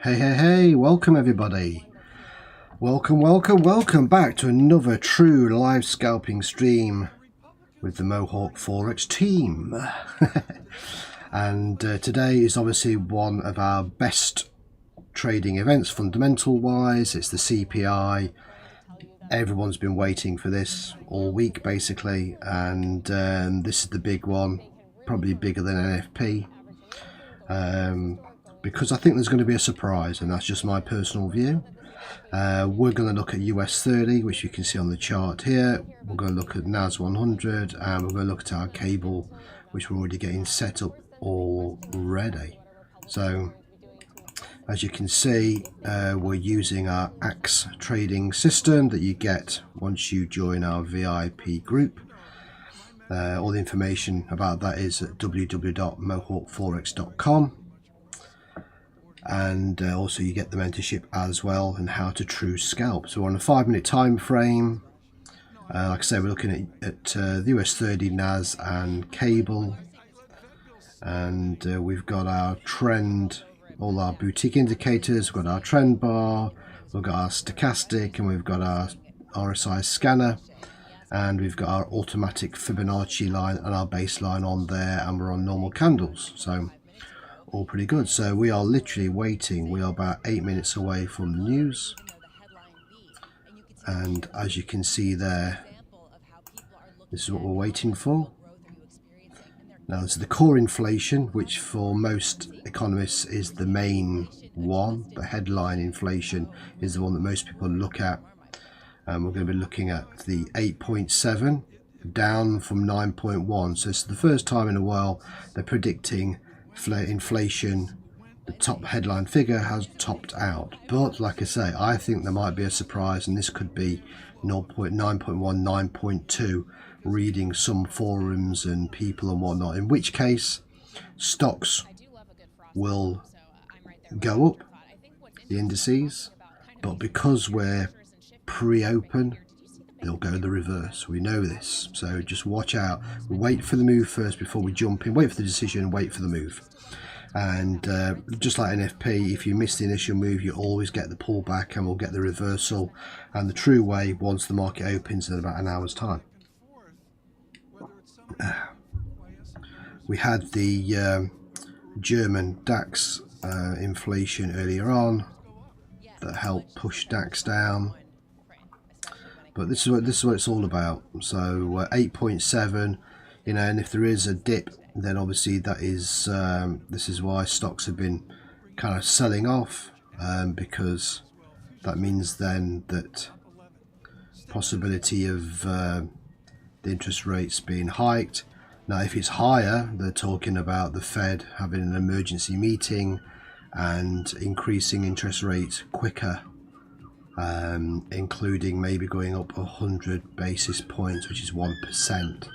Hey, welcome everybody. Welcome back to another true live scalping stream with the Mohawk Forex team. And today is obviously one of our best trading events fundamental wise. It's the CPI. Everyone's been waiting for this all week basically, and this is the big one, probably bigger than NFP. Because I think there's going to be a surprise, and that's just my personal view. We're going to look at US 30, which you can see on the chart here. We're going to look at NAS 100, and we're going to look at our cable, which we're already getting set up already. So as you can see, we're using our AXE trading system that you get once you join our VIP group. All the information about that is at www.mohawkforex.com. And also you get the mentorship as well, and how to true scalp. So we're on a 5-minute time frame. Like I say, we're looking at the US 30, NAS and cable, and we've got our trend, all our boutique indicators. We've got our trend bar, we've got our stochastic, and we've got our RSI scanner, and we've got our automatic Fibonacci line and our baseline on there, and we're on normal candles. So all pretty good. So we are literally waiting. We are about 8 minutes away from the news, and as you can see there, this is what we're waiting for. Now this is the core inflation, which for most economists is the main one. The headline inflation is the one that most people look at, and we're going to be looking at the 8.7 down from 9.1. so it's the first time in a while they're predicting inflation. The top headline figure has topped out, but like I say, I think there might be a surprise, and this could be 0.9.1, 9.2, reading some forums and people and whatnot, in which case stocks will go up, the indices, but because we're pre-open, they'll go the reverse. We know this, so just watch out. We'll wait for the move first before we jump in. Wait for the decision, wait for the move. And just like NFP, if you miss the initial move, you always get the pullback, and we'll get the reversal and the true way once the market opens in about an hour's time. We had the German DAX inflation earlier on that helped push DAX down. But this is what it's all about. So 8.7, you know, and if there is a dip, then obviously that is this is why stocks have been kind of selling off, because that means then that possibility of the interest rates being hiked. Now if it's higher, they're talking about the Fed having an emergency meeting and increasing interest rates quicker, including maybe going up 100 basis points, which is 1%.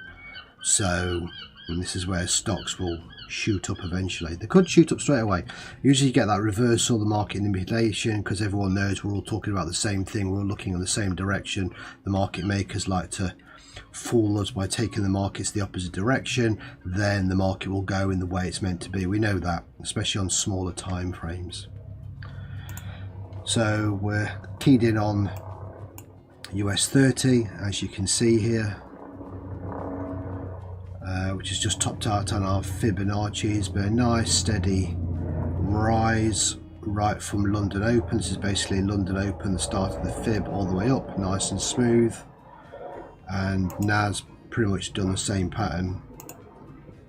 So this is where stocks will shoot up eventually. They could shoot up straight away. Usually you get that reversal, the market manipulation, because everyone knows we're all talking about the same thing, we're all looking in the same direction. The market makers like to fool us by taking the markets the opposite direction, then the market will go in the way it's meant to be. We know that, especially on smaller time frames. So we're keyed in on US 30, as you can see here, which has just topped out on our Fibonacci's, but a nice steady rise right from London Open. This is basically London Open, the start of the Fib, all the way up, nice and smooth. And NAS pretty much done the same pattern,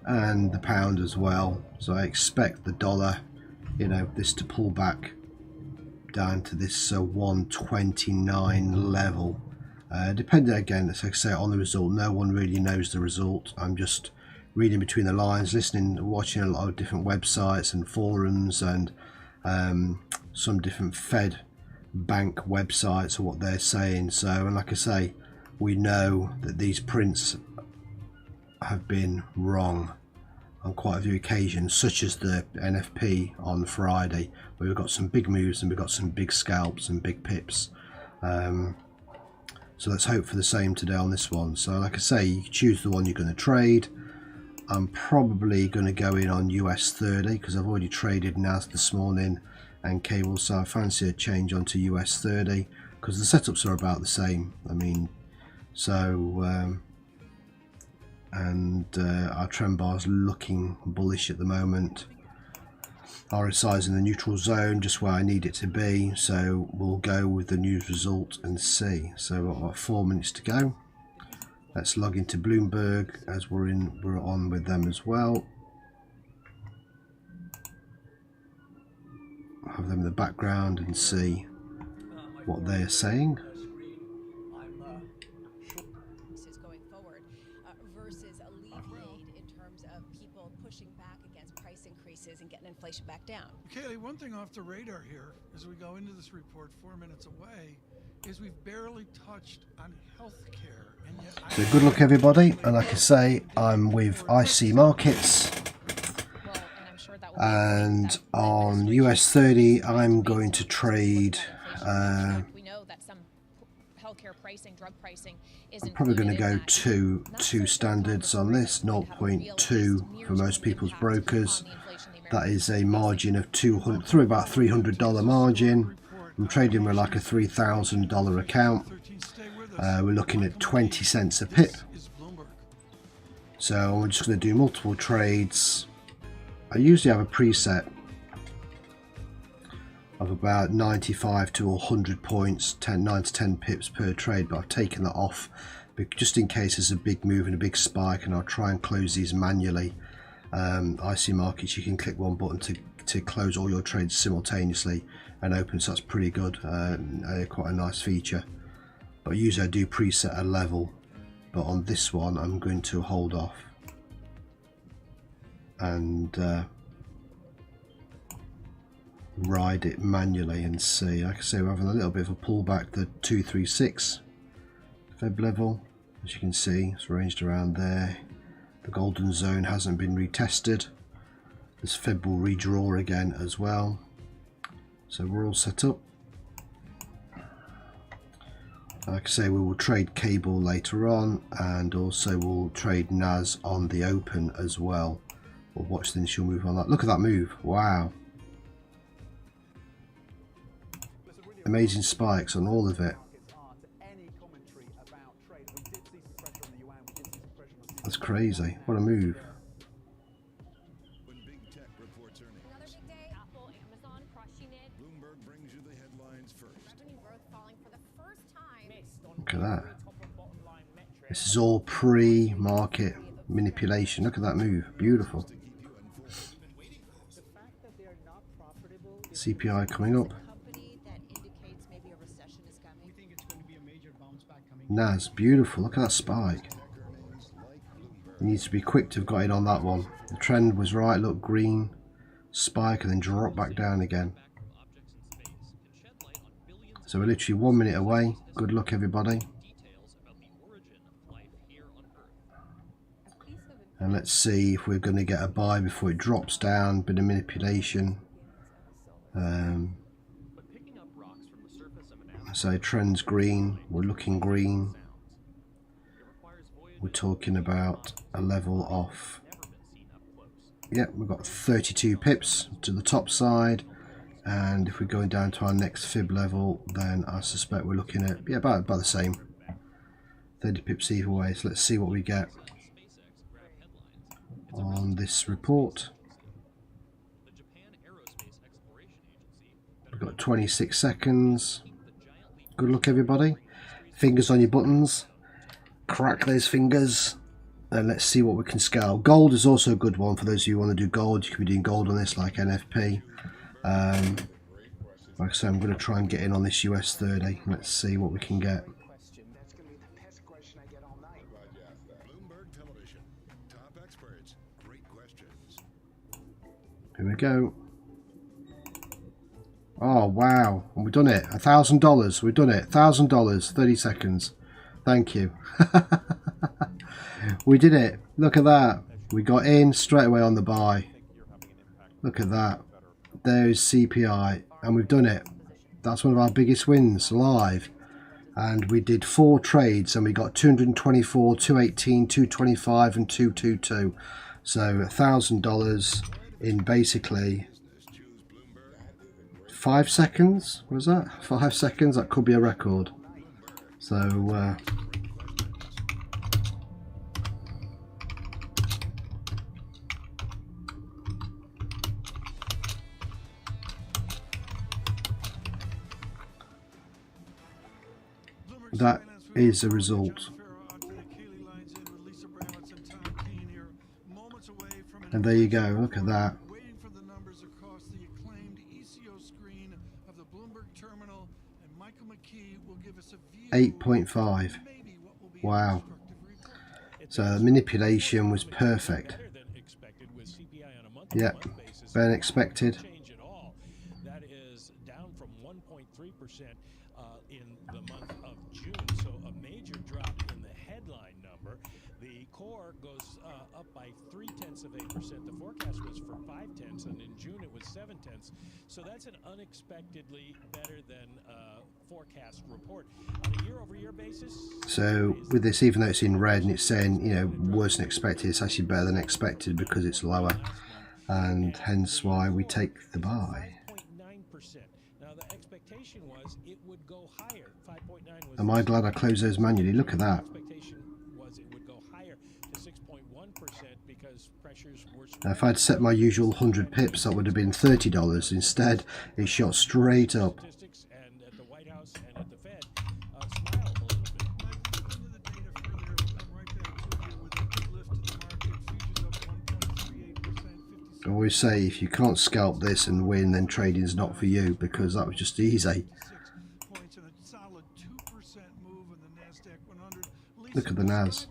and the pound as well. So I expect the dollar, you know, this to pull back down to this 129 level, depending again, as I say, on the result. No one really knows the result. I'm just reading between the lines, listening, watching a lot of different websites and forums, and some different Fed bank websites or what they're saying. So, and like I say, we know that these prints have been wrong on quite a few occasions, such as the NFP on Friday, where we've got some big moves and we've got some big scalps and big pips. So let's hope for the same today on this one. So like I say, you can choose the one you're going to trade. I'm probably going to go in on US 30 because I've already traded NAS this morning and cable, so I fancy a change onto US 30 because the setups are about the same. I mean, so our trend bar is looking bullish at the moment. RSI is in the neutral zone, just where I need it to be, so we'll go with the news result and see. So we've got 4 minutes to go. Let's log into Bloomberg as we're on with them as well. Have them in the background and see what they're saying. Going forward versus alleviate in terms of people pushing back against price increases and getting inflation back down. Kaylee, one thing off the radar here as we go into this report 4 minutes away is we've barely touched on healthcare. And yet So good luck everybody, and like I say, I'm with IC Markets. And on US 30 I'm going to trade I'm probably going to go two standards on this, 0.2 for most people's brokers. That is a margin of $200 through about $300 margin. I'm trading with like a $3,000 account. We're looking at 20 cents a pip. So I'm just going to do multiple trades. I usually have a preset of about 95 to 100 points, 9 to 10 pips per trade, but I've taken that off just in case there's a big move and a big spike, and I'll try and close these manually. IC Markets, you can click one button to close all your trades simultaneously and open, so that's pretty good, quite a nice feature. But usually I do preset a level, but on this one I'm going to hold off and ride it manually and see. Like I say, we're having a little bit of a pullback. The 236 Feb level, as you can see, it's ranged around there. The golden zone hasn't been retested. This Feb will redraw again as well. So we're all set up. Like I say, we will trade cable later on, and also we'll trade NAS on the open as well. We'll watch the initial move on that. Look at that move. Wow. Amazing spikes on all of it. That's crazy. What a move. Look at that. This is all pre-market manipulation. Look at that move. Beautiful. CPI coming up. NAS, beautiful. Look at that spike. You need to be quick to have got in on that one. The trend was right. Look, green spike and then drop back down again. So we're literally 1 minute away. Good luck everybody. And let's see if we're going to get a buy before it drops down. Bit of manipulation. So trend's green, we're looking green. We're talking about a level off. Yep, we've got 32 pips to the top side, and if we're going down to our next fib level, then I suspect we're looking at about the same. 30 pips either way. So let's see what we get on this report. We've got 26 seconds. Good luck everybody. Fingers on your buttons. Crack those fingers. And let's see what we can scale. Gold is also a good one for those of you who want to do gold. You could be doing gold on this like NFP. Like I say, I'm going to try and get in on this US 30. Let's see what we can get. Here we go. Oh wow, and we've done it. $1,000. We've done it. $1,000. 30 seconds. Thank you. We did it. Look at that. We got in straight away on the buy. Look at that. There's CPI, and we've done it. That's one of our biggest wins live. And we did 4 trades, and we got 224, 218, 225, and 222. So $1,000 in basically 5 seconds. What was that? 5 seconds. That could be a record. So that is a result. And there you go, look at that. 8.5. Wow. So the manipulation was perfect. Yeah, better than expected. That is down from 1.3% in the month of June. So a major drop in the headline number. The core goes up by 0.3%. The forecast was for 0.5, and in June it was 0.7. So that's an unexpectedly better than forecast report. On a year-over-year basis. So with this, even though it's in red and it's saying, you know, worse than expected, it's actually better than expected because it's lower, and hence why we take the buy. 5.9%. Now the expectation was it would go higher. 5.9 was. Am I glad I closed those manually? Look at that. Expectation was it would go higher to 6.1% because pressures were. Now, if I'd set my usual 100 pips, that would have been $30. Instead, it shot straight up. And at the White House and at the Fed, smiled a little bit. I always say, if you can't scalp this and win, then trading's not for you, because that was just easy. Look at the NAS.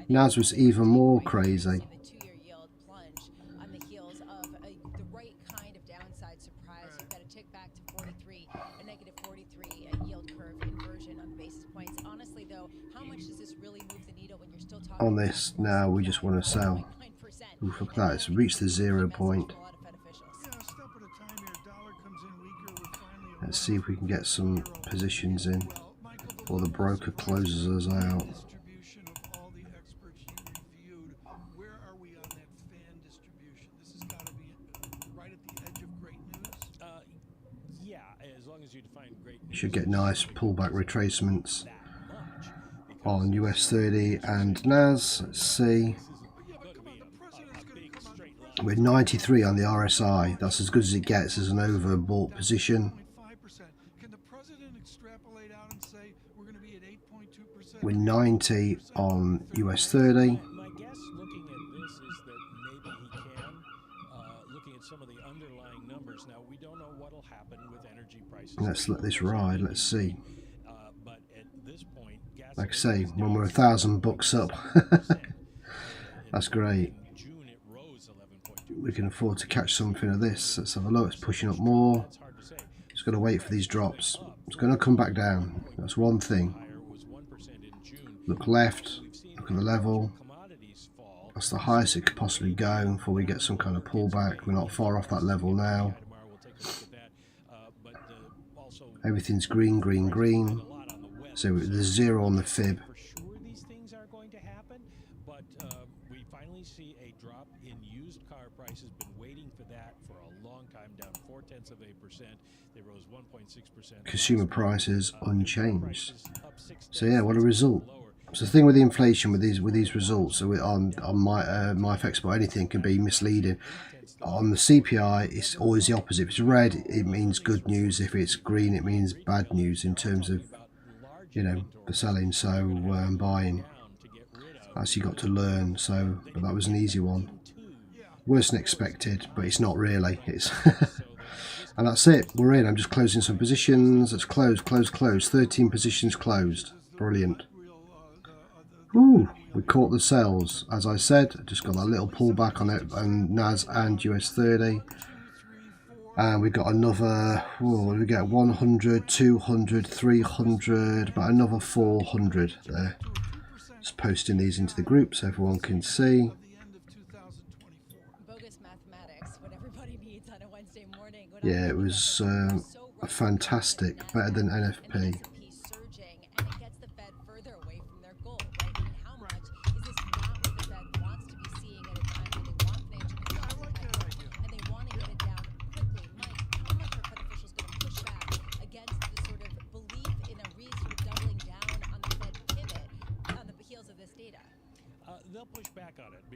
NAS was even more crazy. The two-year yield plunge on the heels of the right kind of downside surprise. You've got a tick back to 43, a negative 43 yield curve inversion on the basis points. Honestly, though, how much does this really move the needle when you're still talking On this now, we just want to sell. Oof, look at that, it's reached the 0 point. Let's see if we can get some positions in before the broker closes us out. You should get nice pullback retracements on US 30 and NAS. Let's see. We're 93 on the RSI. That's as good as it gets as an overbought position. We're 90 on US 30. My guess looking at this is that maybe he can, looking at some of the underlying numbers. Now, we don't know what will happen with energy prices. Let's let this ride. Let's see. But at this point, gas Like I say, when we're $1,000 up, that's great. in June it rose 11.2%. We can afford to catch something of this. Let's have a look. It's pushing up more. It's hard to say. Just got to wait for these drops. It's going to come back down. That's one thing. Higher was 1% in June. Look left. Look at the level. Commodities fall. That's the highest it could possibly go before we get some kind of pullback. We're not far off that level now. Tomorrow we'll take a look at that. But also Everything's green, green, green. a lot on the west. So there's 0 on the fib. For sure these things are going to happen, but we finally see a drop in used car prices. Been waiting for that for a long time, down 0.4%. They rose 1.6%. Consumer prices unchanged. So yeah, what a result. So the thing with the inflation with these results, so on my FX, but anything can be misleading. On the CPI, it's always the opposite. If it's red, it means good news. If it's green, it means bad news in terms of, you know, the selling. So buying. That's you got to learn. So, but that was an easy one. Worse than expected, but it's not really. It's and that's it. We're in. I'm just closing some positions. Let's close. 13 positions closed. Brilliant. Ooh, we caught the sells. As I said, just got that little pullback on it on NAS and US 30. And we got another, what do we get? 100, 200, 300, about another 400 there. Just posting these into the group so everyone can see. bogus mathematics, what everybody needs on a Wednesday morning. Yeah, it was fantastic, better than NFP. Surging, and it gets the Fed further away from their goal, right? And how much is this not what the Fed wants to be seeing at a time when they want financial conditions to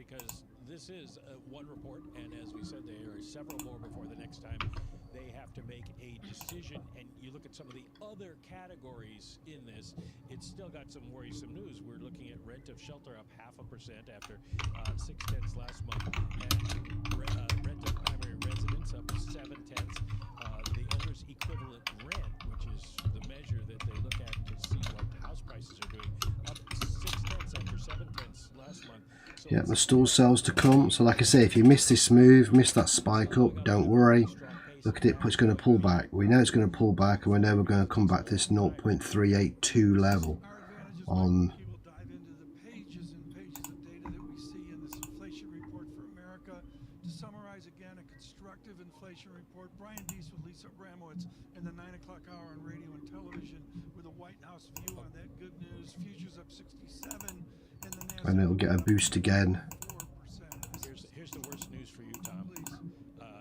because this is one report, and as we said, there are several more before the next time they have to make a decision. And you look at some of the other categories in this, it's still got some worrisome news. We're looking at rent of shelter up 0.5% after 0.6 last month, and rent of primary residence up 0.7. The owner's equivalent rent, which is the measure that they look at to see what house prices are doing, up 0.6 after 0.7 last month. So Yeah, the stall sales to come. So like I say, if you miss this move, miss that spike up, don't worry. Look at it, it's going to pull back. We know it's going to pull back, and we know we're going to come back to this 0.382 level on. People dive into the pages and pages of data that we see in this inflation report for America. To summarize again, a constructive inflation report. Brian Deese with Lisa Abramowitz in the 9 o'clock hour on radio and television with a White House view on that good news. Futures up 67, and the NASDAQ And it'll get a boost again. 4%. Here's the worst news for you, Tom.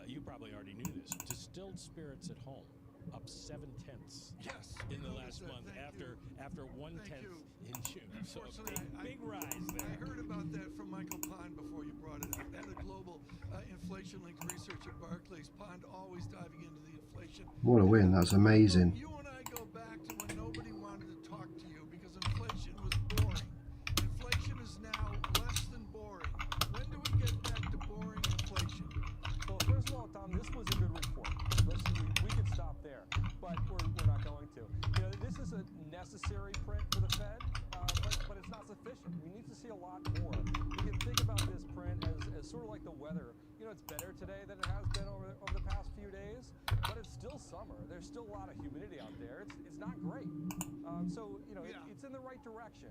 You probably already knew this. Distilled spirits at home up 0.7 Yes. in the last month after 1/10 in June. So a big rise there. I heard about that from Michael Pond before you brought it up. Head of global inflation-linked research at Barclays. Pond always diving into the inflation. What a win, that's amazing. You and I go back to when nobody wanted to talk to you because inflation was boring. Inflation is now less than boring. When do we get back to boring inflation? Well, first of all, Tom, this was a good report. We could stop there, but we're not going to. You know, this is a necessary print for the Fed, but it's not sufficient. We need to see a lot more. You can think about this print as sort of like the weather. You know, it's better today than it has been over the past few days, but it's still summer. There's still a lot of humidity out there. It's not great. So, you know, it's in the right direction,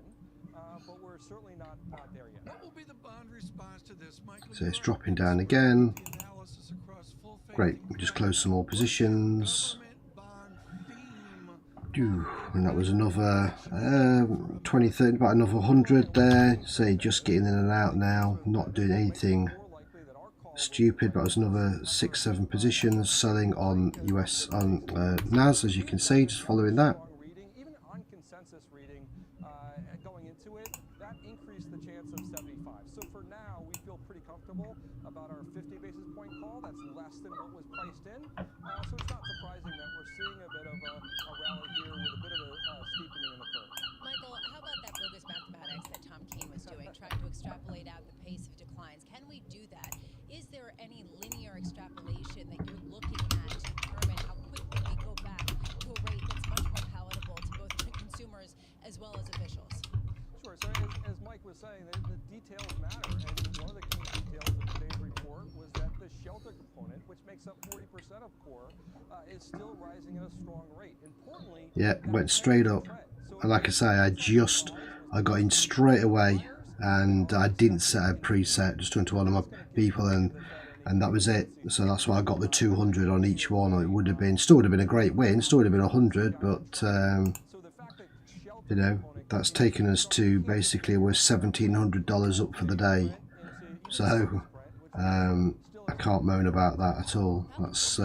but we're certainly not there yet. What will be the bond response to this, Michael? So it's dropping down again. The analysis across full faith Great, and we just credit, closed some more positions. government bond theme. And that was another 20, 30, about another 100 there. Say just getting in and out now, not doing anything stupid, but it was another 6, 7 positions selling on US on NAS, as you can see, just following that. Even on consensus reading going into it, that increased the chance of 75. So for now, we feel pretty comfortable about our 50 basis point call. That's less than what was priced in. So it's not surprising that we're seeing a bit of a rally here with a bit of a steepening in the curve. Michael, how about that bogus mathematics that Tom Keene was doing, trying to extrapolate out the pace of declines? Can we do that? Is there any linear extrapolation that you're looking at to determine how quickly we go back to a rate that's much more palatable to both consumers as well as officials? Sure. So as Mike was saying, the details matter. And one of the key details of today's report was that the shelter component, which makes up 40% of core, is still rising at a strong rate. Importantly, Yeah, went straight up. And like I say, I got in straight away, and I didn't set a preset, just went to one of my people, and that was it. So that's why I got the 200 on each one. It would have been, still would have been a great win, still would have been 100, but you know, that's taken us to basically we're $1,700 up for the day. So I can't moan about that at all. That's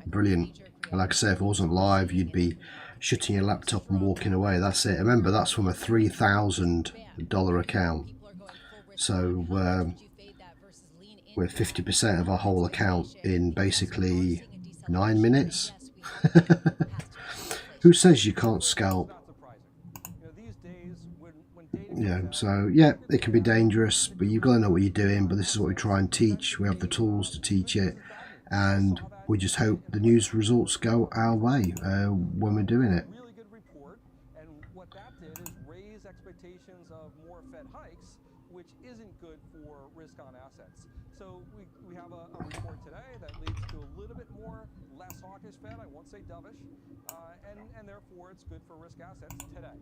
brilliant. And like I say, if it wasn't live, you'd be shutting your laptop and walking away. That's it. Remember, that's from a $3,000 account. So we're 50% of our whole account in basically 9 minutes. Who says you can't scalp? Yeah, so yeah, it can be dangerous, but you've got to know what you're doing. But this is what we try and teach. We have the tools to teach it, and we just hope the news results go our way when we're doing it. Really good report, and what that did is raise expectations of more Fed hikes, which isn't good for risk on assets. So we have a report today that leads to a little bit more less hawkish Fed. I won't say dovish, and therefore it's good for risk assets today.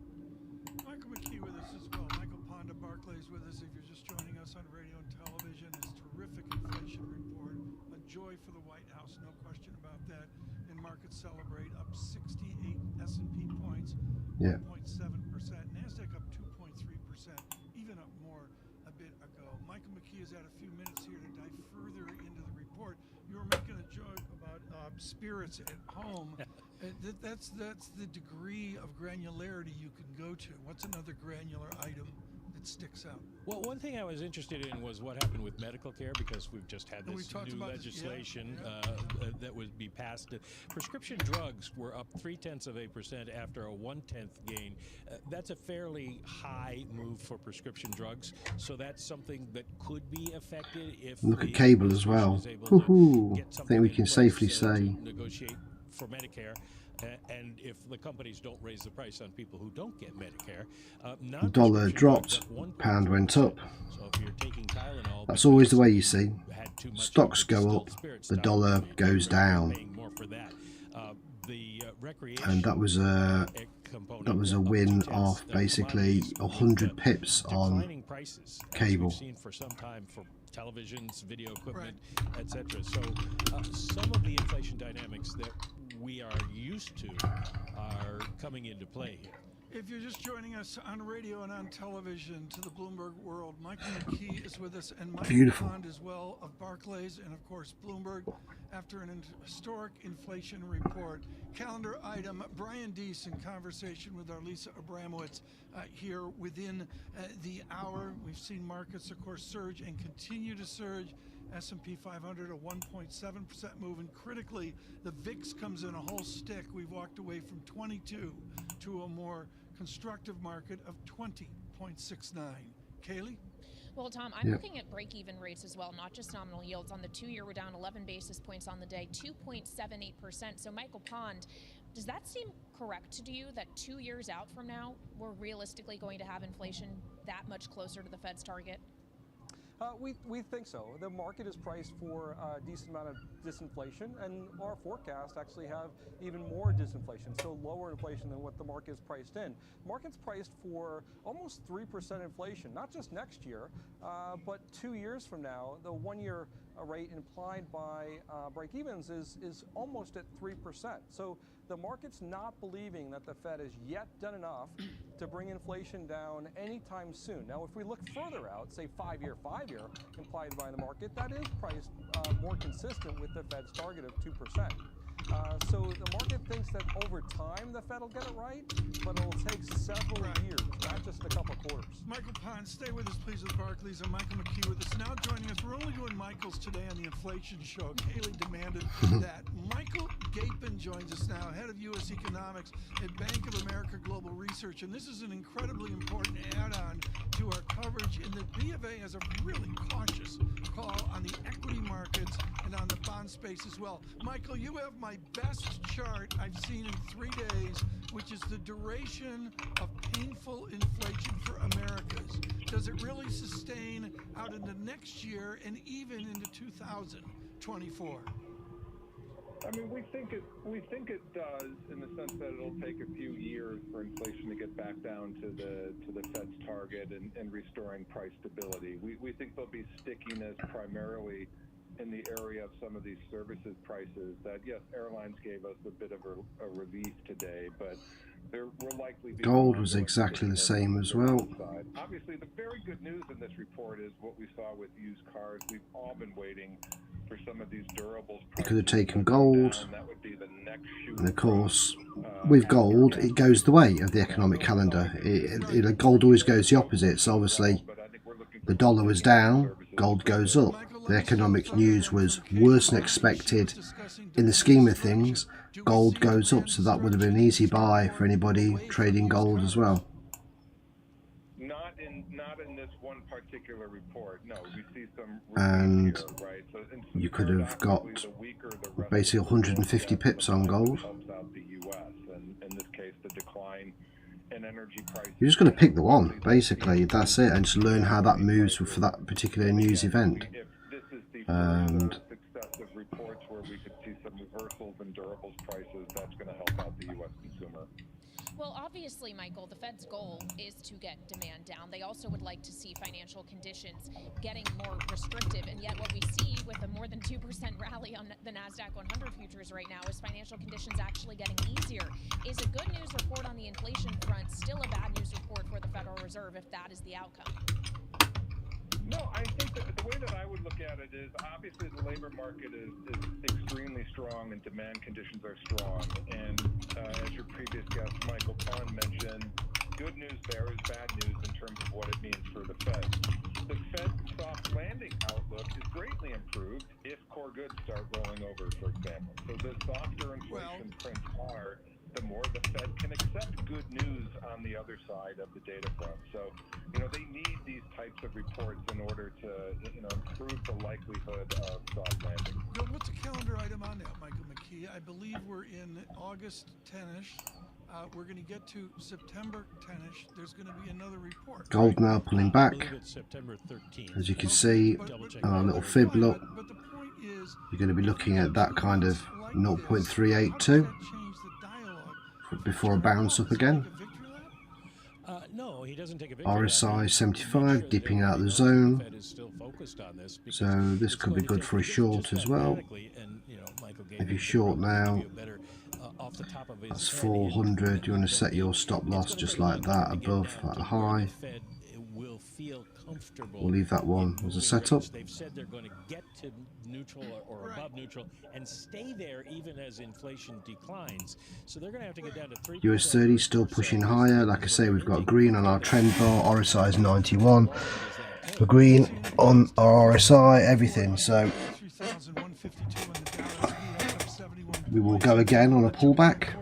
Michael McKee with us as well. Michael Pond of Barclays with us. If you're just joining us on radio and television, his terrific inflation report, a joy for the White House, no question about that. And markets celebrate up 68 S&P points, 1.7%. NASDAQ up 2.3%, even up more a bit ago. Michael McKee has had a few minutes here to dive further into the report. You were making a joke about spirits at home. That's the degree of granularity you can go to. What's another granular item that that sticks out. Well, one thing I was interested in was what happened with medical care, because we've just had And we this talked new about this, legislation yeah. that would be passed. Prescription drugs were up 0.3% after a 1/10 gain. That's a fairly high move for prescription drugs, so that's something that could be affected if Look at the cable as well. administration is able to Woohoo! get I something think we in can place, safely to say negotiate for Medicare. And if the companies don't raise the price on people who don't get Medicare, the dollar non-prescription dropped, drugs up pound went 1.3%. up. So if you're taking Tylenol, That's always the because way you see. you had too much Stocks of the go distilled up, spirit the style, dollar goes you're down. paying more for that. The And that was a win of basically 100 pips on prices, cable. as we've seen for some time for televisions, video equipment, etc. So some of the inflation dynamics that we are used to are coming into play here. If you're just joining us on radio and on television to the Bloomberg world, Michael McKee is with us, and Michael Beautiful. Pond as well of Barclays and of course Bloomberg. After an historic inflation report, calendar item, Brian Deese in conversation with our Lisa Abramowitz here within the hour. We've seen markets, of course, surge and continue to surge. S&P 500 a 1.7% move, and critically, the VIX comes in a whole stick. We've walked away from 22 to a more constructive market of 20.69. Kaylee? Well, Tom, I'm looking at break-even rates as well, not just nominal yields. On the 2-year, we're down 11 basis points on the day, 2.78%. So, Michael Pond, does that seem correct to you that 2 years out from now, we're realistically going to have inflation that much closer to the Fed's target? We think so. The market is priced for a decent amount of disinflation, and our forecasts actually have even more disinflation, so lower inflation than what the market is priced in. Market's priced for almost 3% inflation, not just next year, but 2 years from now. The 1-year rate implied by break-evens is almost at 3%. So the market's not believing that the Fed has yet done enough to bring inflation down anytime soon. Now, if we look further out, say 5-year implied by the market, that is priced more consistent with the Fed's target of 2%. So the market thinks that over time the Fed will get it right, but it'll take several years, not just a couple quarters. Michael Pond, stay with us, please, with Barclays, and Michael McKee with us. Now joining us, we're only doing Michael's today on the inflation show. Kaylee demanded that. Michael Gapin joins us now, head of U.S. economics at Bank of America Global Research, and this is an incredibly important add-on to our coverage in that B of A has a really cautious call on the equity markets and on the bond space as well. Michael, you have my best chart I've seen in 3 days, which is the duration of painful inflation for Americas. Does it really sustain out into next year and even into 2024? I mean, we think it does, in the sense that it'll take a few years for inflation to get back down to the Fed's target and restoring price stability. We think there'll be stickiness primarily in the area of some of these services prices that, yes, airlines gave us a bit of a relief today, but there will likely be... Gold was exactly the same as well. Obviously, the very good news in this report is what we saw with used cars. We've all been waiting for some of these durables. You could have taken gold, that would be the next shoe. and of course, with gold, it goes the way of the economic calendar. Gold always goes the opposite. So obviously, the dollar was down, gold goes up. The economic news was worse than expected. In the scheme of things, gold goes up, so that would have been an easy buy for anybody trading gold as well. Not in this one particular report. No, we see some. And here, right? So you could have got basically 150 pips on gold. Helps out the U.S. and in this case, the decline in energy prices. You're just going to pick the one, basically. That's it, and just learn how that moves for that particular news event. And Successive reports where we could see some reversals in durables prices, that's going to help out the U.S. consumer. Well, obviously, Michael, the Fed's goal is to get demand down. They also would like to see financial conditions getting more restrictive. And yet what we see with a more than 2% rally on the NASDAQ 100 futures right now is financial conditions actually getting easier. Is a good news report on the inflation front still a bad news report for the Federal Reserve if that is the outcome? No, I think that the way that I would look at it is, obviously the labor market is extremely strong and demand conditions are strong. And as your previous guest, Michael Pond, mentioned, good news there is bad news in terms of what it means for the Fed. The Fed's soft landing outlook is greatly improved if core goods start rolling over, for example. So the softer inflation prints are, the more the Fed can accept good news on the other side of the data front. So, they need these types of reports in order to, improve the likelihood of soft landing. Bill, what's a calendar item on that, Michael McKee? I believe we're in August 10-ish. We're going to get to September 10-ish. There's going to be another report. Gold now pulling back. September 13th. As you can see, our little fib look, But the point is, you're going to be looking at that kind of 0.382 before a bounce up again. No, he doesn't take a victory. RSI 75 dipping out the zone, so this could be good for a short as well. If you short now, that's 400. You want to set your stop loss just like that above that high. We'll leave that one as a setup. They've said they're going to get to neutral or above neutral and stay there even as inflation declines. So they're going to have to get down to 3%. US 30 still pushing higher. Like I say, we've got green on our trend bar. RSI is 91. We're green on our RSI, everything. So we will go again on a pullback.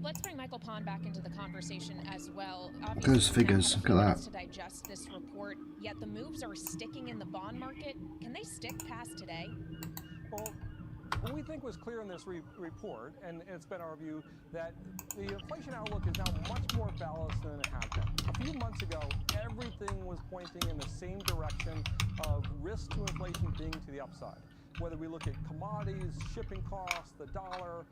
Let's bring Michael Pond back into the conversation as well. Goes figures, look at that. To digest this report, yet the moves are sticking in the bond market. Can they stick past today? Well, what we think was clear in this report, and it's been our view, that the inflation outlook is now much more balanced than it had been. A few months ago, everything was pointing in the same direction of risk to inflation being to the upside. Whether we look at commodities, shipping costs, the dollar,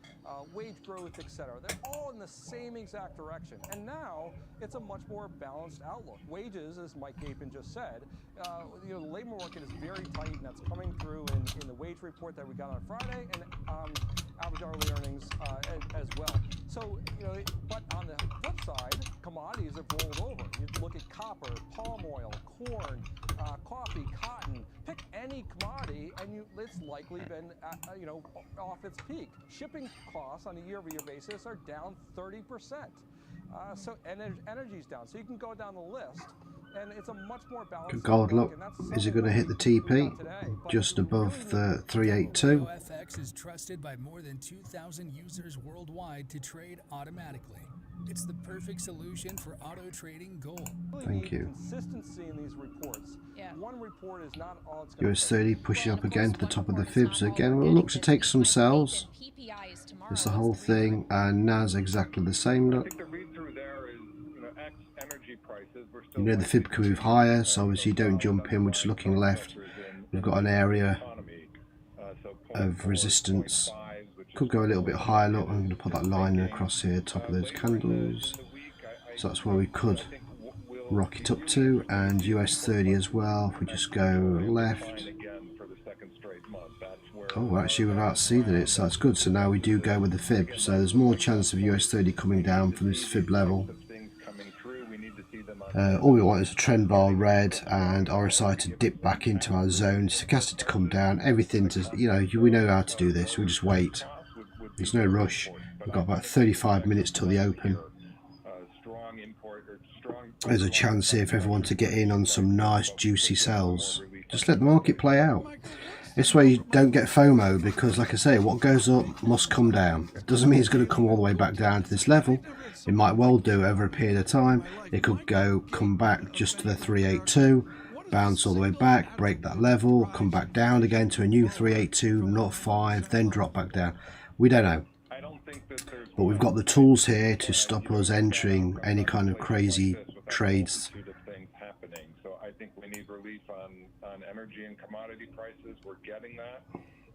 wage growth, etc. They're all in the same exact direction. And now it's a much more balanced outlook. Wages, as Mike Gapin just said, the labor market is very tight, and that's coming through in the wage report that we got on Friday, and average hourly earnings as well. So, but on the flip side, commodities have rolled over. You look at copper, palm oil, corn, coffee, cotton, pick any commodity, and it's likely been, off its peak. Shipping costs on a year-over-year basis are down 30%. So energy's down. So you can go down the list, and it's a much more balanced. Gold look, is it going to hit the TP just above the 382? FX is trusted by more than 2,000 users worldwide to trade automatically. It's the perfect solution for auto trading gold. Thank you. Consistency in these reports. Yeah. One report is not all it's going US 30 pushing up again to the top of the fibs again. We'll look to take some sells. It's the whole thing, and NAS exactly the same look. The fib can move higher, so obviously you don't jump in. We're just looking left. We've got an area of resistance. Could go a little bit higher. Look, I'm going to put that line across here, top of those candles. So that's where we could rock it up to, and US 30 as well. If we just go left. Oh, actually without seeing it, so that's good. So now we do go with the fib. So there's more chance of US 30 coming down from this fib level. All we want is a trend bar red and RSI to dip back into our zone, stochastic to come down, everything to, we know how to do this. We just wait. There's no rush. We've got about 35 minutes till the open. There's a chance here for everyone to get in on some nice juicy sells. Just let the market play out. This way you don't get FOMO, because like I say, what goes up must come down. It doesn't mean it's going to come all the way back down to this level. It might well do over a period of time. It could come back just to the 382, bounce all the way back, break that level, come back down again to a new 382, not 5, then drop back down. We don't know. But we've got the tools here to stop us entering any kind of crazy trades. I think we need relief on energy and commodity prices. We're getting that.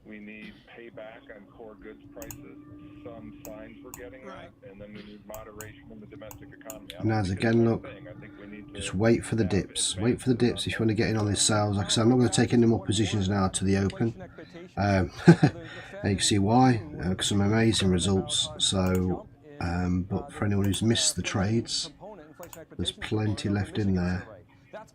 We need payback on core goods prices. Some signs we're getting that, and then we need moderation in the domestic economy. Now, as again, look, just wait for the dips. Wait for the dips if you want to get in on these sales. Like I said, I'm not going to take any more positions now to the open. And you can see why, because some amazing results. So, but for anyone who's missed the trades, there's plenty left in there.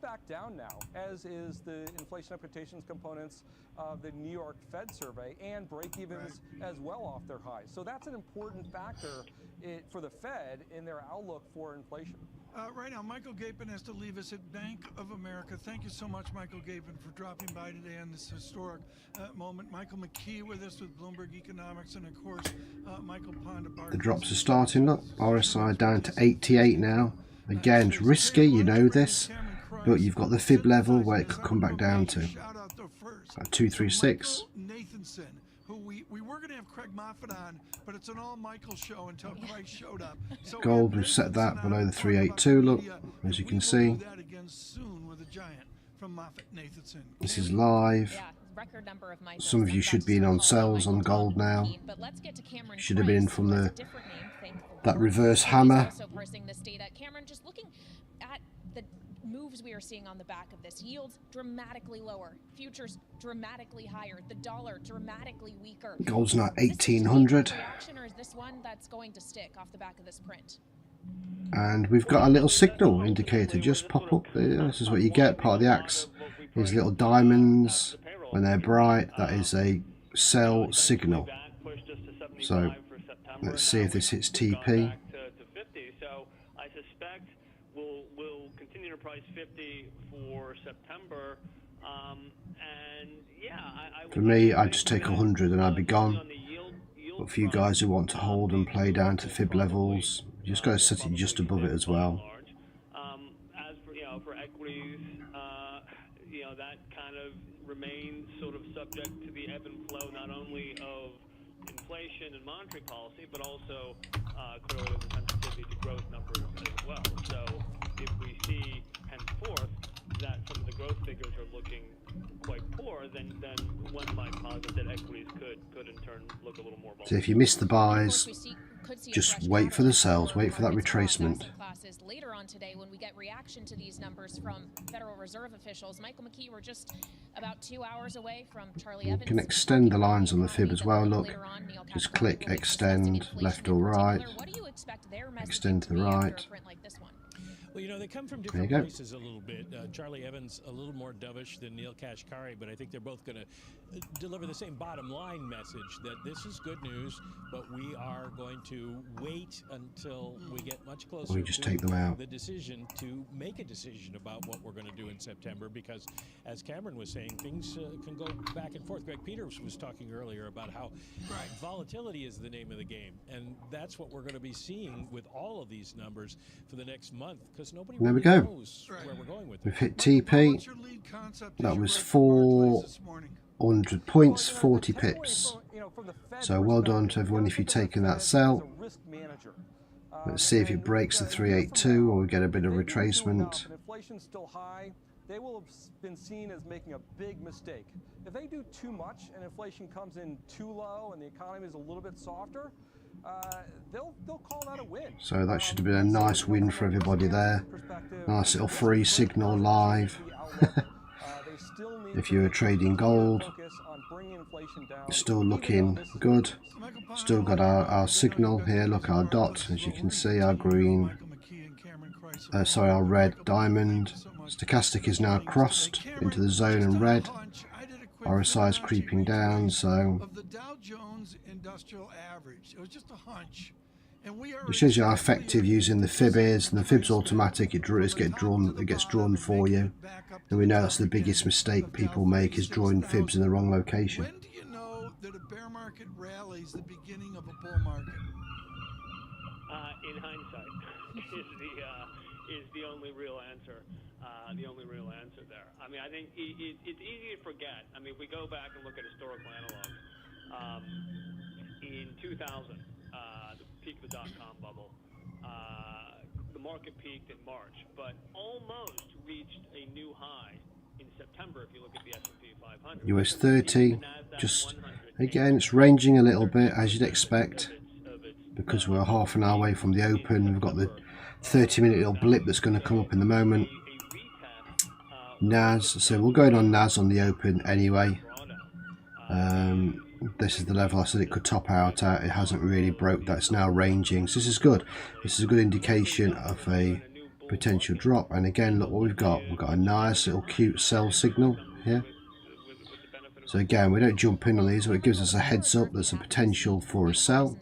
back down now, as is the inflation expectations components of the New York Fed survey, and break-evens as well off their highs. So that's an important factor for the Fed in their outlook for inflation. Right now, Michael Gapin has to leave us at Bank of America. Thank you so much, Michael Gapin, for dropping by today on this historic moment. Michael McKee with us with Bloomberg Economics, and of course, Michael Ponda. The drops are starting. Look, RSI down to 88 now. Again, it's risky, you know this. But you've got the fib level where it could come back down to 236. Who we were going to have Craig Moffitt on, but it's an all Michael show until Craig showed up. So Gold, we've set that below the 382, look, as you can see. This is live. Some of you should be in on sales on gold now. Should have been from that reverse hammer. Cameron, just looking at the moves we are seeing on the back of this, yields dramatically lower, futures dramatically higher, the dollar dramatically weaker. Gold's now 1800. Or is this one that's going to stick off the back of this print? And we've got a little signal indicator just pop up there. This is what you get, part of the axe. These little diamonds, when they're bright, that is a sell signal. So let's see if this hits TP. So I suspect we'll continue to price 50 for September. And yeah, for me, I'd just take 100 and I'd be gone. But for you guys who want to hold and play down to fib levels, you just got to set it just above it as well. As for for equities, that kind of remains sort of subject to the ebb and flow not only of inflation and monetary policy, but also clearly the sensitivity to growth numbers as well. So if we see henceforth that some of the growth figures are looking quite poor, then one might posit that equities could in turn look a little more volatile. So if you miss the buys, just wait for the sells, wait for that retracement. Later on today, when we get reaction to these numbers from Federal Reserve officials, Michael McKee, we're just about 2 hours away from Charlie Evans. You can extend the lines on the fib as well, look. Just click extend left or right, extend to the right. Well, they come from different places a little bit. Charlie Evans a little more dovish than Neil Kashkari, but I think they're both going to deliver the same bottom line message that this is good news, but we are going to wait until we get much closer just take them out. The decision to make a decision about what we're going to do in September, because as Cameron was saying, things can go back and forth. Greg Peters was talking earlier about how volatility is the name of the game, and that's what we're going to be seeing with all of these numbers for the next month. Nobody there we really go. Knows where we're going with We've hit TP. That was 400 points, 40 pips. So well done to everyone if you've taken that sell. Let's see if it breaks the 382 or we get a bit of retracement. Inflation's still high. They will have been seen as making a big mistake. If they do too much and inflation comes in too low and the economy is a little bit softer, they'll call that a win. So that should have been a nice win for everybody there. Nice little free signal live. If you were trading gold, still looking good. Still got our signal here. Look, our dot, as you can see, our green, our red diamond. Stochastic is now crossed into the zone and red. RSI is creeping down, so it shows you how effective using the fib is, and the fib's automatic. It gets drawn for you, and we know that's the biggest mistake people make, is drawing fibs in the wrong location. When do you know that a bear market rally is the beginning of a bull market? In hindsight, is the only real answer. The only real answer there. I mean, I think it's easy to forget. I mean, if we go back and look at historical analogs, in 2000, the peak of the dot-com bubble, the market peaked in March, but almost reached a new high in September if you look at the S&P 500. US 30, just, again, it's ranging a little bit, as you'd expect, because we're half an hour away from the open. We've got the 30-minute little blip that's going to come up in the moment. NAS, so we'll go in on NAS on the open anyway. This is the level I said it could top out at. It hasn't really broke that. It's now ranging, so this is good. This is a good indication of a potential drop. And again, look what we've got. We've got a nice little cute sell signal here. So again, we don't jump in on these, but it gives us a heads up there's a potential for a sell.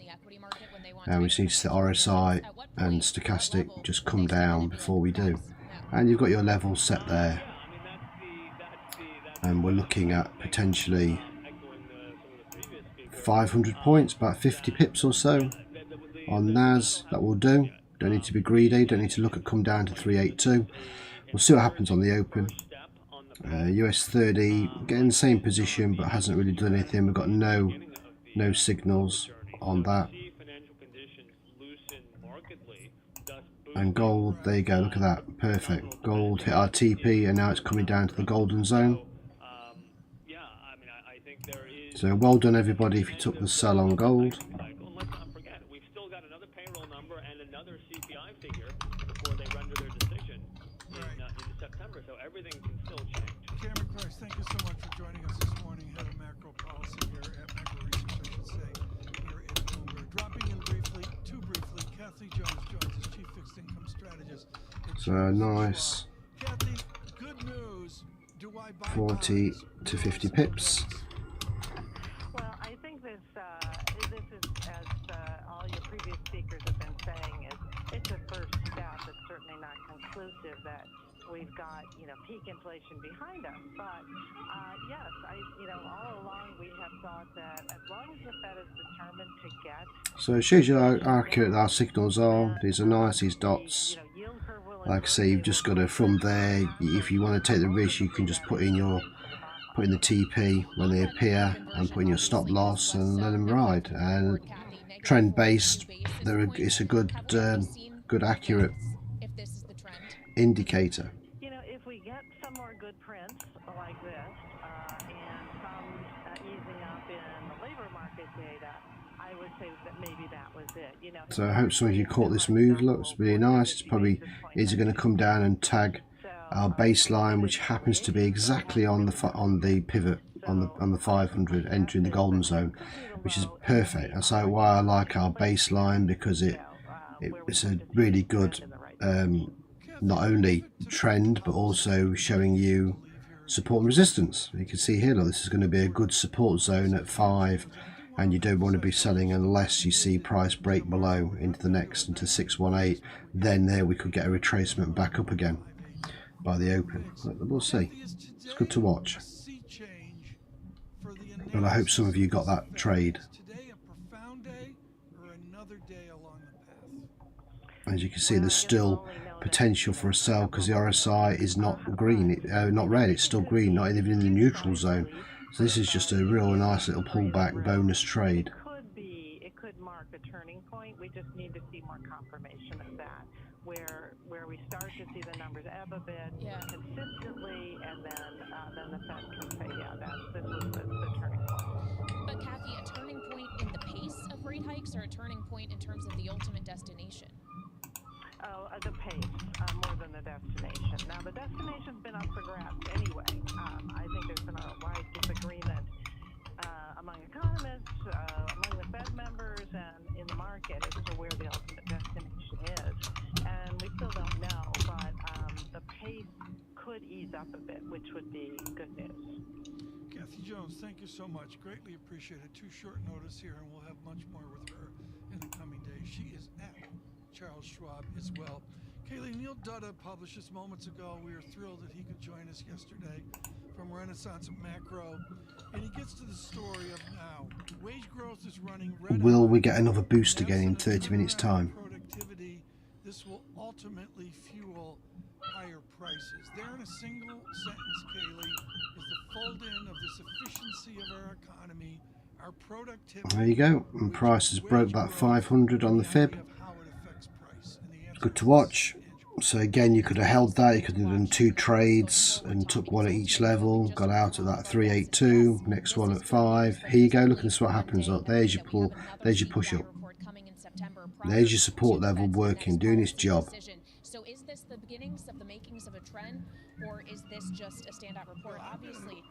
And we just need to set RSI and stochastic just come down before we do. And you've got your level set there. And we're looking at potentially 500 points, about 50 pips or so on NAS. That will do. Don't need to be greedy, don't need to look at come down to 382. We'll see what happens on the open. US 30 getting the same position but hasn't really done anything. We've got no signals on that. And gold, there you go, look at that, perfect. Gold hit our TP and now it's coming down to the golden zone. So well done everybody if you took the sell on gold. Let's not forget, we've still got another payroll number and another CPI figure before they render their decision in September, so everything can still change. Cameron Price, thank you so much for joining us this morning, head of macro policy here at Macro Research, I should say, here at Bloomberg. Dropping in briefly, Kathy Jones joins us, Chief Fixed Income Strategist. So nice. Kathy, good news. Do I buy 40 to 50 pips. Well, I think this is, as all your previous speakers have been saying, it's a first step. It's certainly not conclusive that we've got, peak inflation behind us. But yes, all along we have thought that as long as the Fed is determined to get. So it shows you how accurate our signals are. These are nice, these dots. Like I say, you've just got to, from there, if you want to take the risk, you can just put in the TP when they appear and put in your stop loss and let them ride. And trend based, it's a good accurate indicator. If we get some more good prints like this and some easing up in the labor market data, I would say that maybe that was it. So I hope some of you caught this move. Looks really nice. It's probably is going to come down and tag our baseline, which happens to be exactly on the pivot on the 500, entering the golden zone, which is perfect. That's why I like our baseline, because it's a really good not only trend but also showing you support and resistance. You can see here, look, this is going to be a good support zone at 5, and you don't want to be selling unless you see price break below into the next, into 618. Then there we could get a retracement back up again by the open. We'll see. It's good to watch. But I hope some of you got that trade. As you can see, there's still potential for a sell because the RSI is not green, not red, it's still green, not even in the neutral zone. So this is just a real nice little pullback bonus trade. It could mark a turning point. We just need to see more confirmation of that, where we start to see the numbers ebb a bit consistently, and then the Fed can say, this was the turning point. But Kathy, a turning point in the pace of rate hikes, or a turning point in terms of the ultimate destination? The pace more than the destination. Now, the destination's been up for grabs anyway. I think there's been a wide disagreement among economists, among the Fed members, and in the market as to where the ultimate destination is. And we still don't know, but the pace could ease up a bit, which would be good news. Kathy Jones, thank you so much. Greatly appreciated. Too short notice here, and we'll have much more with her in the coming days. She is at Charles Schwab as well. Kaylee, Neil Dutta published this moments ago. We are thrilled that he could join us yesterday from Renaissance Macro. And he gets to the story of now. Wage growth is running red. Will we get another boost again in 30 minutes time? Productivity. This will ultimately fuel higher prices. There in a single sentence, Kaylee, is the fold-in of this efficiency of our economy, our productivity. There you go. And prices broke that 500 on the fib. Good to watch. So again, you could have held that, you could have done 2 trades and took one at each level, got out at that 382, next one at 5. Here you go, look at what happens. Look, there's your pull, there's your push up, there's your support level working, doing its job. So is this the beginnings of the makings of a trend, or is this just a standout report? Obviously,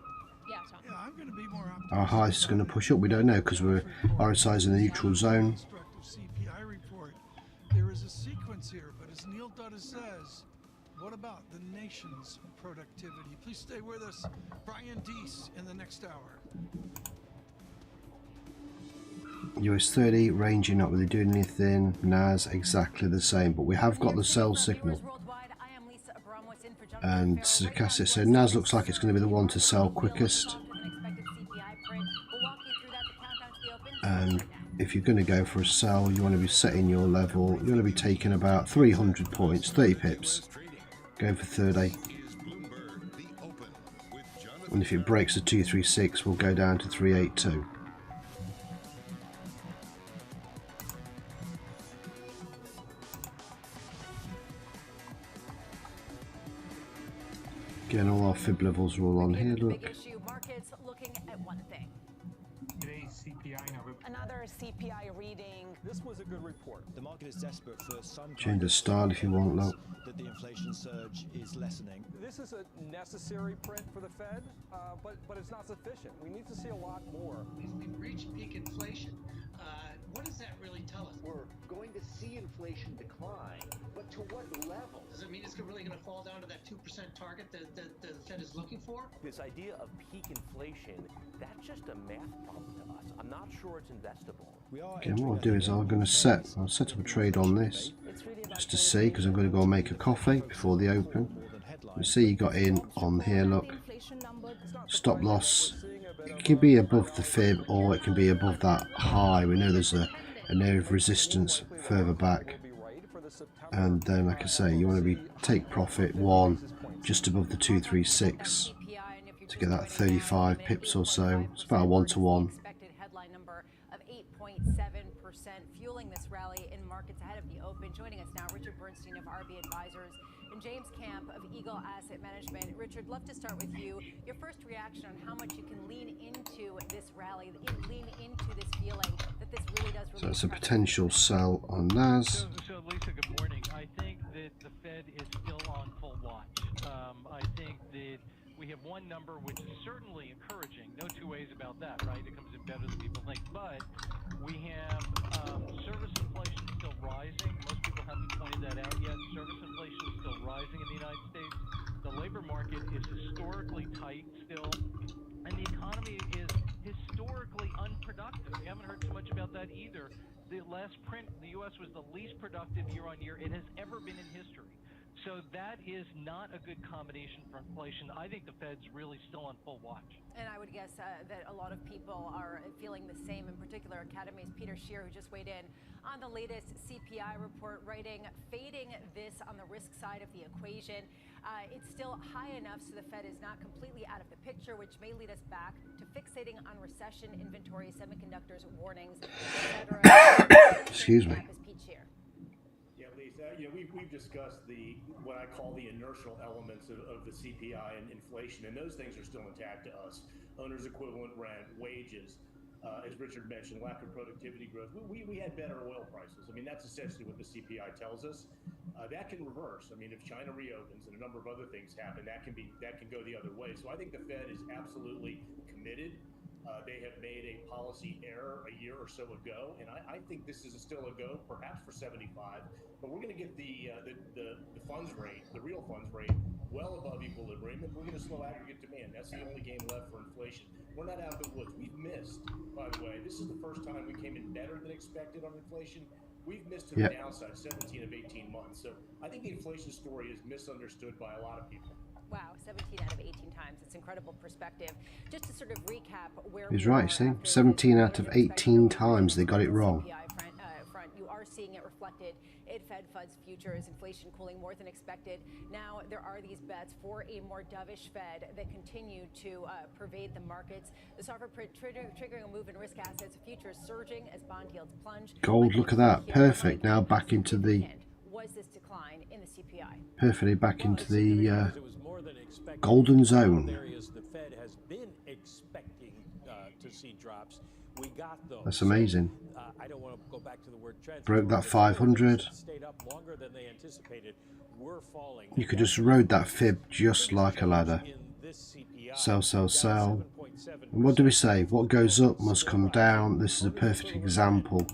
yeah, Tom. Yeah, I'm going to be more optimistic. Our highest is going to push up, we don't know, because we're RSI's in the neutral zone. CPI report. There is a sequence here, but as Neil Dutta says, what about the nation's productivity? Please stay with us. Brian Deese in the next hour. US 30 ranging, not really doing anything. NAS exactly the same, but we have got the sell signal. And Stochastic said NAS looks like it's going to be the one to sell quickest. And if you're going to go for a sell, you want to be setting your level. You want to be taking about 300 points, 30 pips. Going for 30. And if it breaks the 236, we'll go down to 382. Again, all our fib levels are all on here, look. Markets looking at one thing. Today's CPI number. Another CPI reading. This was a good report. The market is desperate for some Change the style if you want, look. that the inflation surge is lessening. This is a necessary print for the Fed, but it's not sufficient. We need to see a lot more. We've reached peak inflation. What does that really tell us? We're going to see inflation decline, but to what level? Does it mean it's really going to fall down to that 2% target that the Fed is looking for? This idea of peak inflation, that's just a math problem to us. I'm not sure it's investable. Okay, what I'll do is I'll set up a trade on this just to see, because I'm going to go and make a coffee before the open. You see you got in on here, look. Stop loss. It can be above the fib or it can be above that high. We know there's an area of resistance further back. And then, like I say, you want to take profit one just above the 236 to get that 35 pips or so. It's about a 1-to-1. Headline number of 8.7%, fueling this rally in markets ahead of the open. Joining us now, Richard Bernstein of RB Advisors and James Camp of Eagle Asset Management. Richard, love to start with you. Your first reaction on how much you can lean into this rally, lean into this feeling that this really does. So it's a potential sell on NAS. So Lisa, good morning. I think that the Fed is still on full watch. I think that we have one number which is certainly encouraging. No two ways about that, right? It comes in better than people think. But we have service inflation still rising. Most people haven't pointed that out yet. Service inflation is still rising in the United States. The labor market is historically tight still. And the economy is historically unproductive. We haven't heard too much about that either. The last print, the U.S. was the least productive year on year it has ever been in history. So that is not a good combination for inflation. I think the Fed's really still on full watch. And I would guess that a lot of people are feeling the same, in particular Academy's Peter Scheer, who just weighed in on the latest CPI report, writing, fading this on the risk side of the equation. It's still high enough so the Fed is not completely out of the picture, which may lead us back to fixating on recession, inventory, semiconductors, warnings, etc. Excuse me. We've discussed what I call the inertial elements of the CPI and inflation, and those things are still intact to us. Owner's equivalent rent, wages, as Richard mentioned, lack of productivity growth. We had better oil prices. I mean, that's essentially what the CPI tells us. That can reverse. I mean, if China reopens and a number of other things happen, that can go the other way. So I think the Fed is absolutely committed. They have made a policy error a year or so ago, and I think this is still a go, perhaps for 75. But we're going to get the funds rate, the real funds rate, well above equilibrium, and we're going to slow aggregate demand. That's the only game left for inflation. We're not out of the woods. We've missed, by the way. This is the first time we came in better than expected on inflation. We've missed to the downside 17 of 18 months. So I think the inflation story is misunderstood by a lot of people. Wow, 17 out of 18 times. It's incredible perspective. Just to sort of recap where he's right, see? 17 out of 18 times they got it wrong. Front, you are seeing it reflected in Fed funds futures, inflation cooling more than expected. Now there are these bets for a more dovish Fed that continue to pervade the markets. The sovereign print triggering a move in risk assets, futures surging as bond yields plunge. Gold, look at that. Perfect. Now back into the... Was this decline in the CPI? Perfectly back into the golden zone. Areas the Fed has been expecting to see drops. We got those. That's amazing. I don't want to go back to the word trend. Broke that 500. Stayed up longer than they anticipated. We're falling. You could just rode that fib just like a ladder. Sell, sell, sell. And what do we say? What goes up must come down. This is a perfect example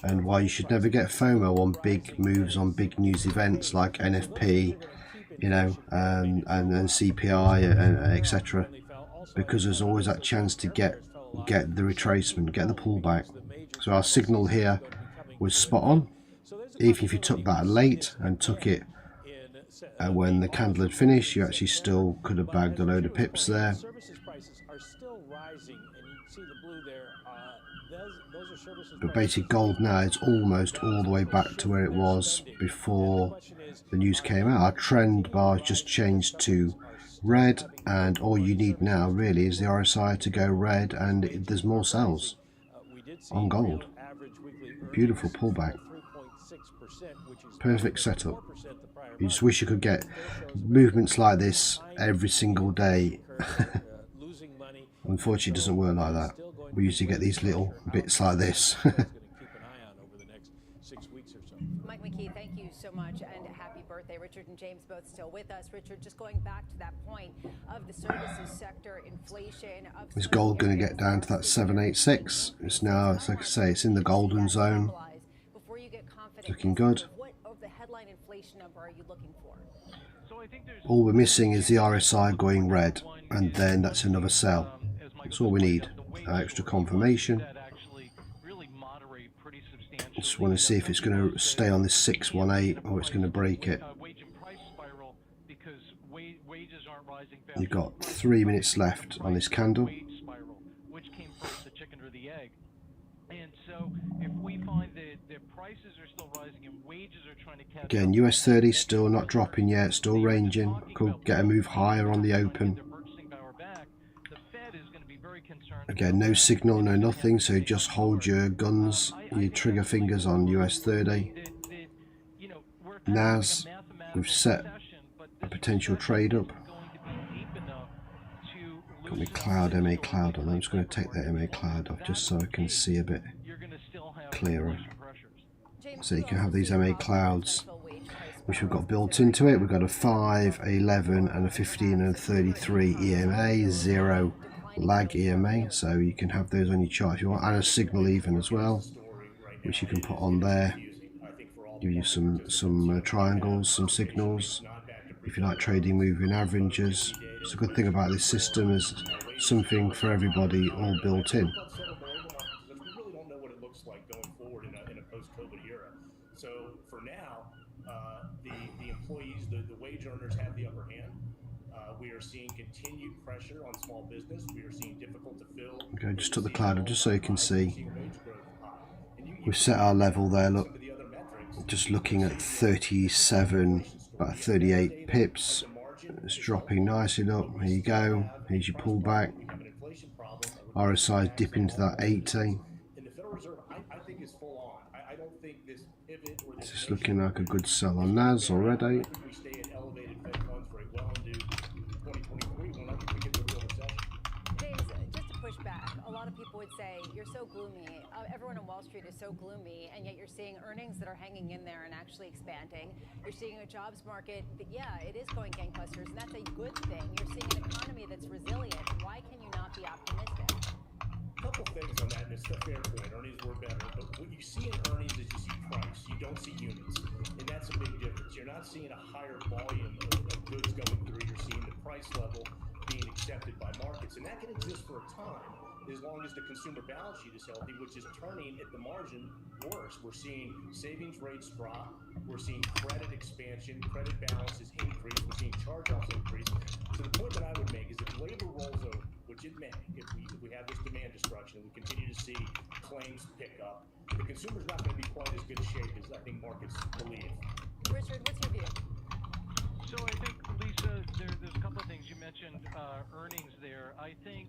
and why you should never get FOMO on big moves, on big news events like NFP, you know, and then CPI and etc. Because there's always that chance to get the retracement, get the pullback. So our signal here was spot on. Even if you took that late and took it when the candle had finished, you actually still could have bagged a load of pips there. Services prices are still rising, and you can see the blue there. Those are services. But basically gold now is almost all the way back to where it was before the news came out. Our trend bar just changed to red, and all you need now really is the RSI to go red, and there's more sells on gold. Beautiful pullback. Perfect setup. You just wish you could get movements like this every single day. Unfortunately, it doesn't work like that. We usually get these little bits like this. Mike McKee, thank you so much, and happy birthday. Richard and James both still with us. Richard, just going back to that point of the services sector, inflation. Is gold going to get down to that 786? It's now, it's like I say, it's in the golden zone. Looking good. What of the headline inflation number are you looking for? All we're missing is the RSI going red, and then that's another sell. That's all we need. Extra confirmation. Just want to see if it's going to stay on this 618 or it's going to break it. You've got 3 minutes left on this candle. Again, US 30 still not dropping yet, still ranging. Could get a move higher on the open. Again, no signal, no nothing, so just hold your guns, your trigger fingers on US 30. NAS, we've set a potential trade up. Got my cloud, MA cloud on. I'm just going to take that MA cloud off just so I can see a bit clearer. So you can have these MA clouds, which we've got built into it. We've got a 5, 11, and a 15 and a 33 EMA, 0 lag EMA, so you can have those on your chart if you want, and a signal even as well, which you can put on there. Give you some triangles, some signals. If you like trading moving averages, it's a good thing about this system is something for everybody all built in. So for now, the employees, the wage earners have the upper hand. We are seeing continued pressure on small business. We are seeing difficult to fill. Okay, just took the cloud up just so you can see. We've set our level there, look. Just looking at 37, about 38 pips. It's dropping nicely, look. Here you go. Here's your pullback. RSI dip into that 80. It's just looking like a good sell on NAS already. Say you're so gloomy, everyone on Wall Street is so gloomy, and yet you're seeing earnings that are hanging in there and actually expanding. You're seeing a jobs market that, yeah, it is going gangbusters, and that's a good thing. You're seeing an economy that's resilient. Why can you not be optimistic? A couple things on that, and it's a fair point. Earnings were better, but what you see in earnings is you see price. You don't see units, and that's a big difference. You're not seeing a higher volume of goods going through. You're seeing the price level being accepted by markets, and that can exist for a time, as long as the consumer balance sheet is healthy, which is turning at the margin worse. We're seeing savings rates drop. We're seeing credit expansion, credit balances increase. We're seeing charge-offs increase. So the point that I would make is if labor rolls over, which it may, if we have this demand destruction, we continue to see claims pick up, the consumer's not going to be quite as good shape as I think markets believe. Richard, what's your view? So I think, Lisa, there's a couple of things. You mentioned earnings there. I think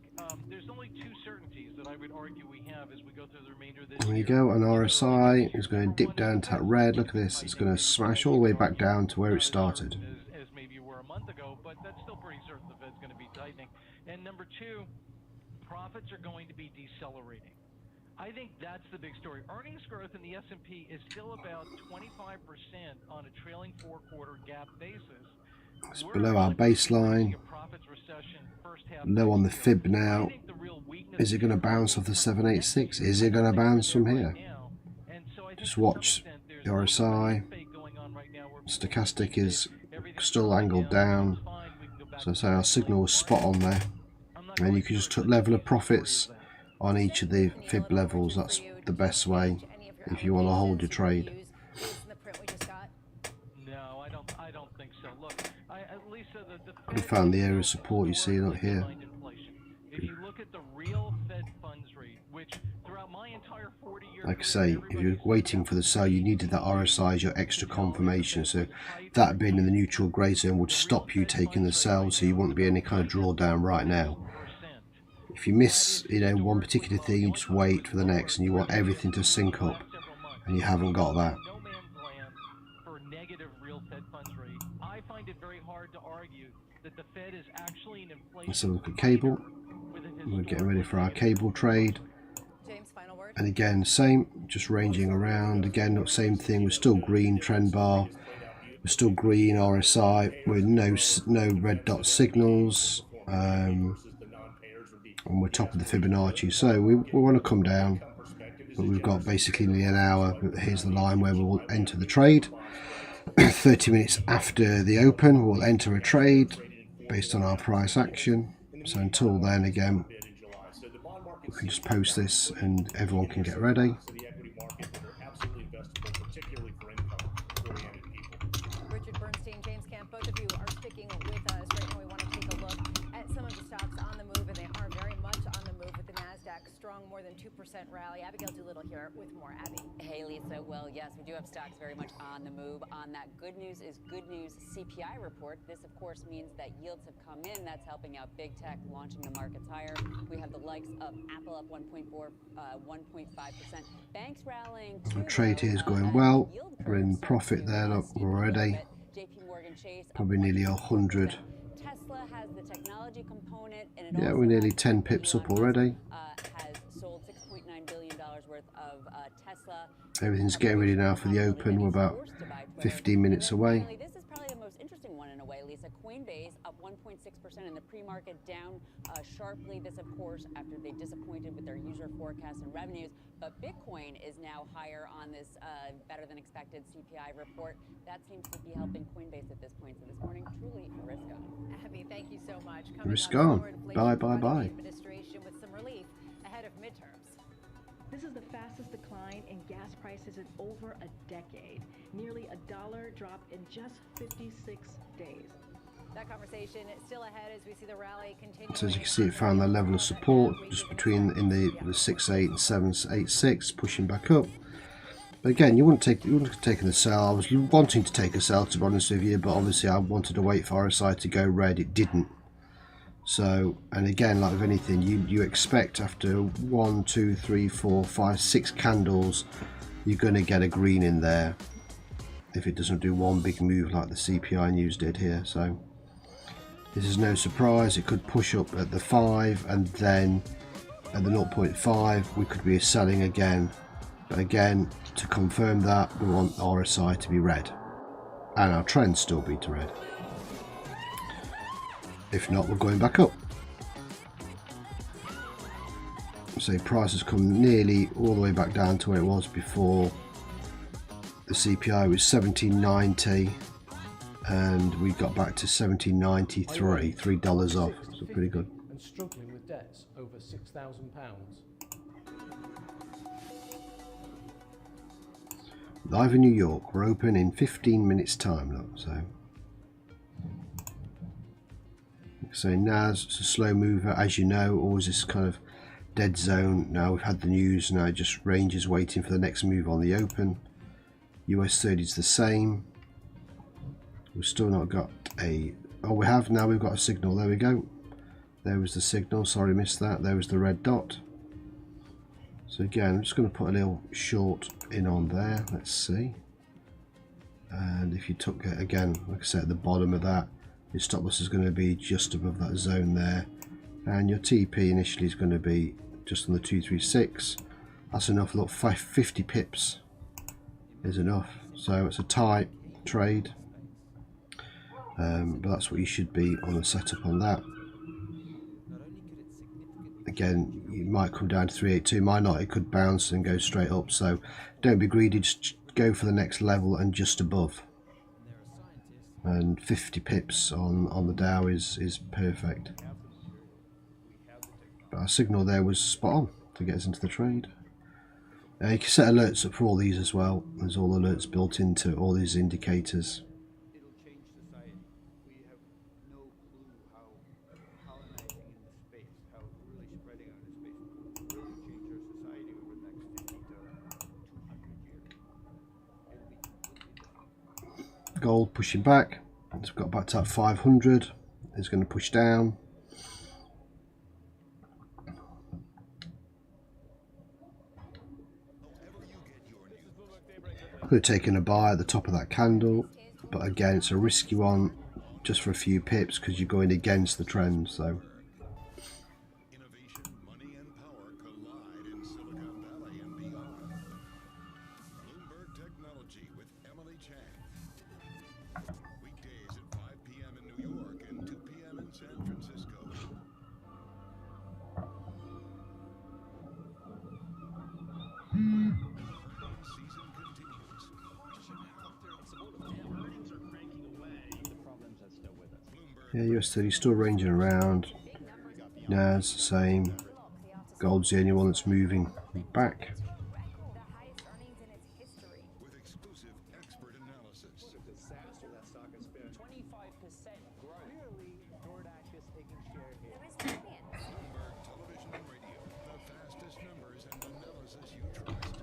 there's only two certainties that I would argue we have as we go through the remainder of this year. There you go, an RSI is going to dip down to that red. Look at this. It's going to smash all the way back down to where it started. As maybe you were a month ago, but that's still pretty certain the Fed's going to be tightening. And number two, profits are going to be decelerating. I think that's the big story. Earnings growth in the S&P is still about 25% on a trailing four-quarter gap basis. It's below our baseline. Low on the fib now. Is it going to bounce off the 786? Is it going to bounce from here? And so just watch the RSI. Stochastic is still angled down, so say our signal was spot on there, and you can just put level of profits on each of the fib levels. That's the best way if you want to hold your trade. No, I don't think so. Look, Lisa, the We found the area of support you see up here. If you look at the real Fed funds rate, which throughout my entire 40-year Like I say, if you're waiting for the sell, you needed that RSI as your extra confirmation. So that being in the neutral grey zone would stop you taking the sell, so you wouldn't be any kind of drawdown right now. If you miss, one particular thing, you just wait for the next, and you want everything to sync up, and you haven't got that. No man's land for negative real Fed funds rate. I find it very hard to argue that the Fed is actually an inflation. Let's have a look at cable. We're getting ready for our cable trade. And again, same, just ranging around. Again, same thing. We're still green trend bar. We're still green RSI with no red dot signals. And we're top of the Fibonacci. So we want to come down, but we've got basically nearly an hour. Here's the line where we will enter the trade. 30 minutes after the open, we'll enter a trade based on our price action. So until then, again, we can just post this and everyone can get ready. Richard Bernstein, James Camp, both of you are sticking with us. Right now we want to take a look at some of the stocks on the move, and they are very much on the move with the NASDAQ strong, more than 2% rally. Abigail Doolittle here with more. Abby. Hey, Lisa. Well, yes, we do have stocks very much on the move. On that good news is good news CPI report. This, of course, means that yields have come in. That's helping out big tech, launching the markets higher. We have the likes of Apple up 1.5%. Banks rallying. The trade here is going well. We're in profit there already. Probably nearly 100. Tesla has the technology component, and yeah, we're nearly 10 pips up already. Has sold $6.9 billion worth of Tesla. Everything's getting ready now for the open. We're about 15 minutes away. This is probably the most interesting one in a way, Lisa. Coinbase up 1.6% in the pre-market, down sharply. This, of course, after they disappointed with their user forecasts and revenues. But Bitcoin is now higher on this better than expected CPI report. That seems to be helping Coinbase at this point. So this morning, truly risk on. Abby, thank you so much. Risk on. Bye, bye, bye. Administration with some relief ahead of midterms. This is the fastest decline in gas prices in over a decade. Nearly $1 drop in just 56 days. That conversation is still ahead as we see the rally continue. So as you can see, it found that level of support just between in the 6.8 and 7.86, pushing back up. But again, you wouldn't have taken the sell. I was wanting to take a sell, to be honest with you, but obviously I wanted to wait for RSI to go red. It didn't. So, and again, like with anything, you expect after 1, 2, 3, 4, 5, 6 candles, you're going to get a green in there if it doesn't do one big move like the CPI news did here. So this is no surprise. It could push up at the 5, and then at the 0.5 we could be selling again. But again, to confirm that, we want RSI to be red and our trend still be to red. If not, we're going back up. So price has come nearly all the way back down to where it was before. The CPI was 1790 and we got back to 1793, $3 off, so pretty good. And struggling with debts over £6,000. Live in New York, we're open in 15 minutes time, look, so NAS, it's a slow mover, as you know, always this kind of dead zone. Now we've had the news, now just ranges waiting for the next move on the open. US 30 is the same. We've still not got a, oh we have, now we've got a signal, there we go. There was the signal, sorry missed that, there was the red dot. So again, I'm just going to put a little short in on there, let's see. And if you took it again, like I said, at the bottom of that, your stop loss is going to be just above that zone there, and your TP initially is going to be just on the 236. That's enough. Look, 50 pips is enough, so it's a tight trade, but that's what you should be on the setup on that. again, you might come down to 382, might not. It could bounce and go straight up. So don't be greedy. Just go for the next level and just above. And 50 pips on the Dow is perfect. But our signal there was spot on to get us into the trade. You can set alerts up for all these as well. There's all alerts built into all these indicators. It'll change society. We have no clue how colonizing in the space, how really spreading out in space will really change our society over the next 50 to 200 years. It'll be completely different. Gold pushing back. It's got back to that 500. It's going to push down. Could have taken a buy at the top of that candle, but again, it's a risky one just for a few pips because you're going against the trend. So Innovation, money, and power collide in Silicon Valley and beyond. Bloomberg Technology with Emily Chang. Weekdays at 5 p.m. in New York and 2 p.m. in San Francisco. Season continues. Earnings are cranking away. The problems are still with us. yeah, US 30 still ranging around. NAS the same. Gold's the only one that's moving back. With exclusive expert analysis. What a disaster that stock has been. 25% growth. Clearly, DoorDash is taking share here. Bloomberg Television and Radio. The fastest numbers and analysis you trust.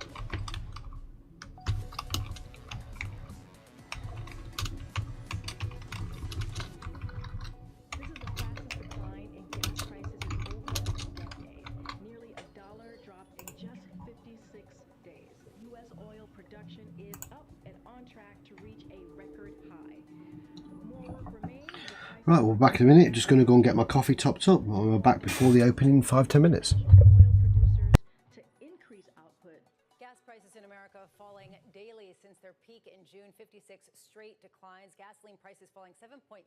This is the fastest decline in gas prices in over a decade. Nearly a dollar drop in just 56 days. U.S. oil production is up and on track to reach a record high. More work remains. Right, we're back in a minute. Just going to go and get my coffee topped up. We're back before the opening in 5-10 minutes. To increase output. Gas prices in America falling daily since their peak in June. 56 straight declines. Gasoline prices falling 7.7%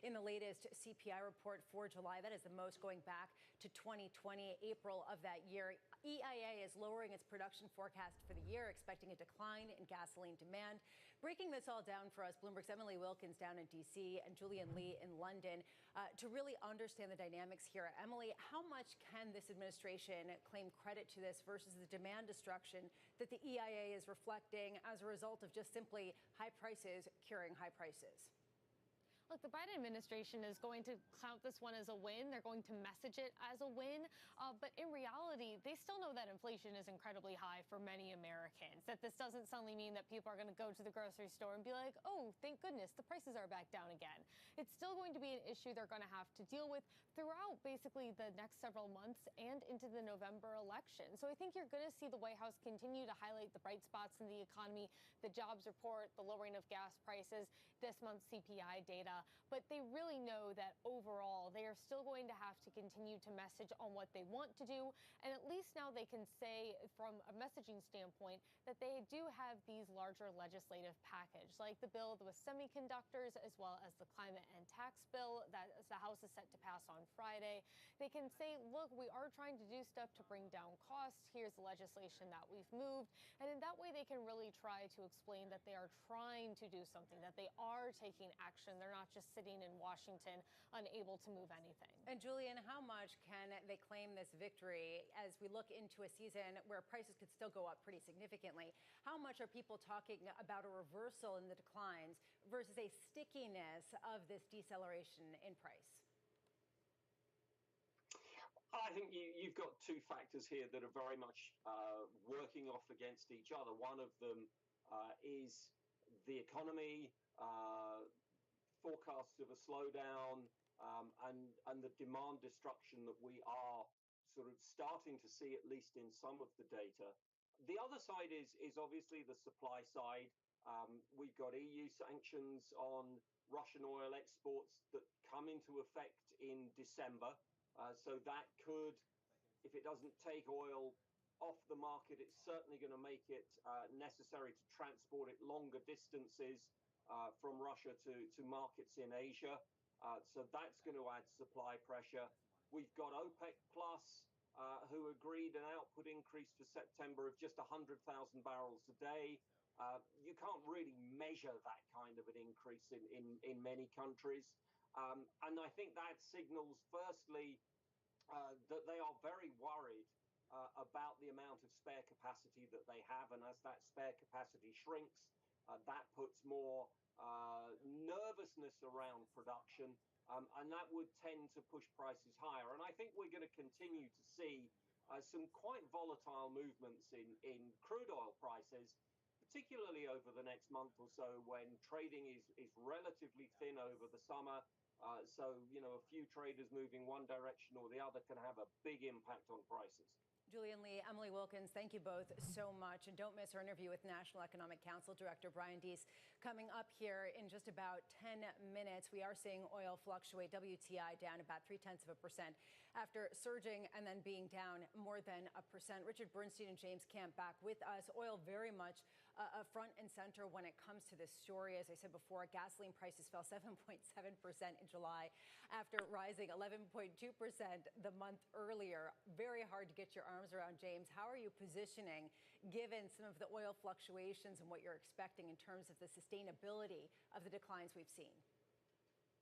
in the latest CPI report for July. That is the most going back to 2020, April of that year. EIA is lowering its production forecast for the year, expecting a decline in gasoline demand. Breaking this all down for us, Bloomberg's Emily Wilkins down in D.C. and Julian Lee in London to really understand the dynamics here. Emily, how much can this administration claim credit to this versus the demand destruction that the EIA is reflecting as a result of just simply high prices curing high prices? Look, the Biden administration is going to count this one as a win. They're going to message it as a win. But in reality, they still know that inflation is incredibly high for many Americans, that this doesn't suddenly mean that people are going to go to the grocery store and be like, oh, thank goodness, the prices are back down again. It's still going to be an issue they're going to have to deal with throughout basically the next several months and into the November election. So I think you're going to see the White House continue to highlight the bright spots in the economy, the jobs report, the lowering of gas prices, this month's CPI data. But they really know that overall, they are still going to have to continue to message on what they want to do. And at least now they can say from a messaging standpoint that they do have these larger legislative package, like the bill with semiconductors, as well as the climate and tax bill that the House is set to pass on Friday. They can say, look, we are trying to do stuff to bring down costs. Here's the legislation that we've moved. And in that way, they can really try to explain that they are trying to do something, that they are taking action. They're not just sitting in Washington unable to move anything. And Julian, how much can they claim this victory as we look into a season where prices could still go up pretty significantly? How much are people talking about a reversal in the declines versus a stickiness of this deceleration in price? I think you've got two factors here that are very much working off against each other. One of them is the economy, forecasts of a slowdown, and the demand destruction that we are sort of starting to see, at least in some of the data. The other side is obviously the supply side. We've got EU sanctions on Russian oil exports that come into effect in December. So that could, if it doesn't take oil off the market, it's certainly going to make it necessary to transport it longer distances from Russia to markets in Asia. So that's going to add supply pressure. We've got OPEC Plus, who agreed an output increase for September of just 100,000 barrels a day. You can't really measure that kind of an increase in many countries. And I think that signals, firstly, that they are very worried about the amount of spare capacity that they have. And as that spare capacity shrinks, that puts more nervousness around production. And that would tend to push prices higher. And I think we're going to continue to see some quite volatile movements in crude oil prices, particularly over the next month or so when trading is relatively thin over the summer. So, a few traders moving one direction or the other can have a big impact on prices. Julian Lee, Emily Wilkins, thank you both so much. And don't miss our interview with National Economic Council Director Brian Deese coming up here in just about 10 minutes. We are seeing oil fluctuate, WTI down about 0.3% after surging and then being down more than 1%. Richard Bernstein and James Camp back with us. Oil very much front and center when it comes to this story. As I said before, gasoline prices fell 7.7% in July after rising 11.2% the month earlier. Very hard to get your arms around. James, how are you positioning given some of the oil fluctuations and what you're expecting in terms of the sustainability of the declines we've seen?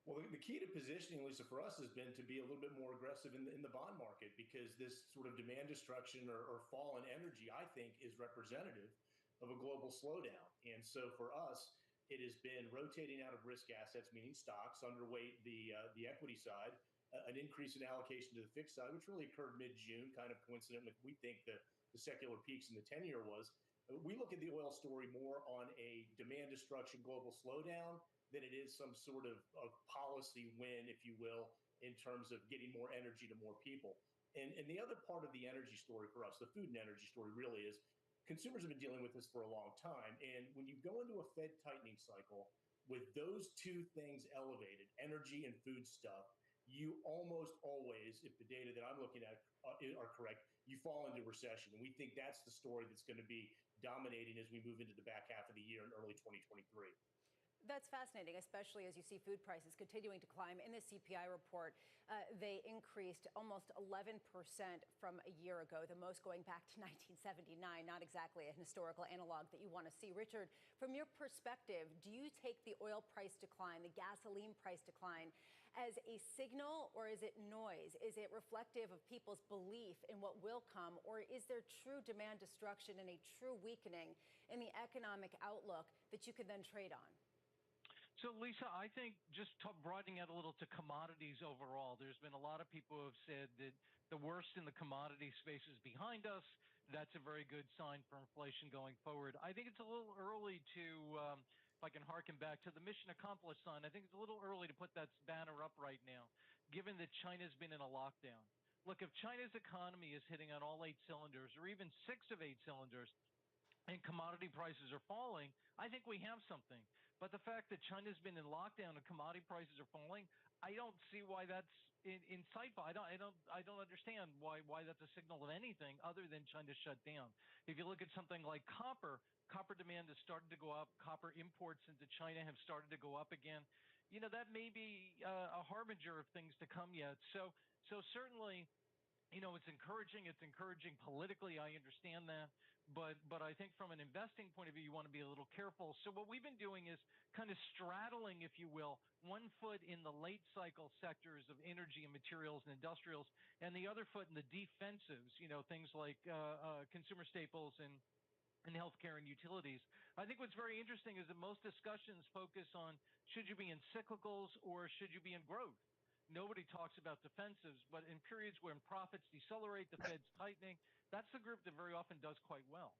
Well, the key to positioning, Lisa, for us has been to be a little bit more aggressive in the bond market, because this sort of demand destruction or fall in energy, I think, is representative of a global slowdown. And so for us, it has been rotating out of risk assets, meaning stocks, underweight the equity side, an increase in allocation to the fixed side, which really occurred mid-June, kind of coincident with, we think, the secular peaks in the 10-year was. We look at the oil story more on a demand destruction global slowdown than it is some sort of policy win, if you will, in terms of getting more energy to more people. And the other part of the energy story for us, the food and energy story, really is consumers have been dealing with this for a long time. And when you go into a Fed tightening cycle with those two things elevated, energy and food stuff, you almost always, if the data that I'm looking at are correct, you fall into recession. And we think that's the story that's going to be dominating as we move into the back half of the year in early 2023. That's fascinating, especially as you see food prices continuing to climb. In the CPI report, they increased almost 11% from a year ago, the most going back to 1979, not exactly a historical analog that you want to see. Richard, from your perspective, do you take the oil price decline, the gasoline price decline, as a signal, or is it noise? Is it reflective of people's belief in what will come, or is there true demand destruction and a true weakening in the economic outlook that you could then trade on? So, Lisa, I think just broadening out a little to commodities overall, there's been a lot of people who have said that the worst in the commodity space is behind us. That's a very good sign for inflation going forward. I think it's a little early to, if I can harken back to the mission accomplished sign, I think it's a little early to put that banner up right now, given that China's been in a lockdown. Look, if China's economy is hitting on all 8 cylinders, or even 6 of 8 cylinders, and commodity prices are falling, I think we have something. But the fact that China's been in lockdown and commodity prices are falling, I don't see why that's insightful. I don't understand why that's a signal of anything other than China shut down. If you look at something like copper demand has started to go up. Copper imports into China have started to go up again. That may be a harbinger of things to come yet. So certainly, it's encouraging. It's encouraging politically. I understand that. But I think from an investing point of view, you want to be a little careful. So what we've been doing is kind of straddling, if you will, one foot in the late cycle sectors of energy and materials and industrials, and the other foot in the defensives, things like consumer staples and healthcare and utilities. I think what's very interesting is that most discussions focus on should you be in cyclicals or should you be in growth? Nobody talks about defensives, but in periods when profits decelerate, the Fed's tightening, that's the group that very often does quite well.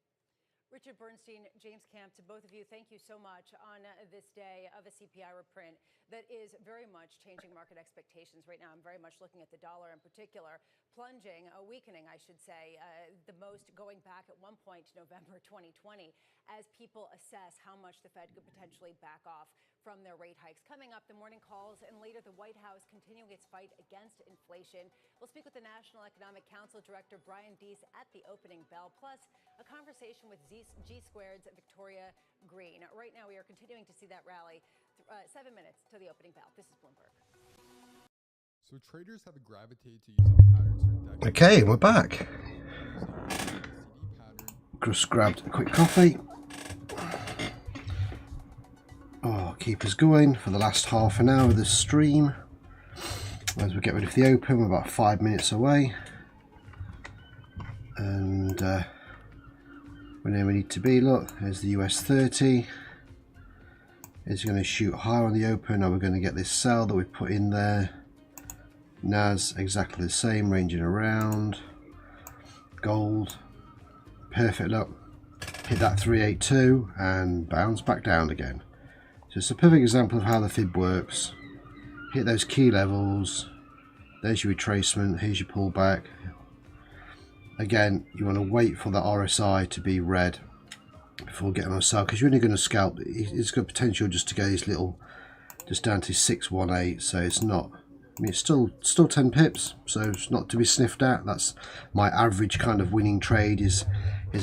Richard Bernstein, James Camp, to both of you, thank you so much on this day of a CPI reprint that is very much changing market expectations right now. I'm very much looking at the dollar in particular, plunging, weakening, I should say, the most going back at one point to November 2020 as people assess how much the Fed could potentially back off from their rate hikes. Coming up, the morning calls, and later the White House continuing its fight against inflation. We'll speak with the National Economic Council Director Brian Deese at the opening bell, plus a conversation with G Squared's Victoria Green. Right now, we are continuing to see that rally. 7 minutes to the opening bell. This is Bloomberg. So traders have gravitated to using patterns for decades. Okay, we're back. Just grabbed a quick coffee. Oh, keep us going for the last half an hour of this stream. As we get ready for the open, we're about 5 minutes away. And where we need to be, look, there's the US 30. It's going to shoot higher on the open. Now we're going to get this sell that we put in there. NAS exactly the same, ranging around. Gold, perfect, look, hit that 382 and bounce back down again. So it's a perfect example of how the fib works. Hit those key levels, there's your retracement, here's your pullback. Again, you want to wait for the RSI to be red before getting on a sell, because you're only going to scalp. It's got potential just to go these little, just down to 618, so it's not, I mean, it's still 10 pips, so it's not to be sniffed at. That's my average kind of winning trade is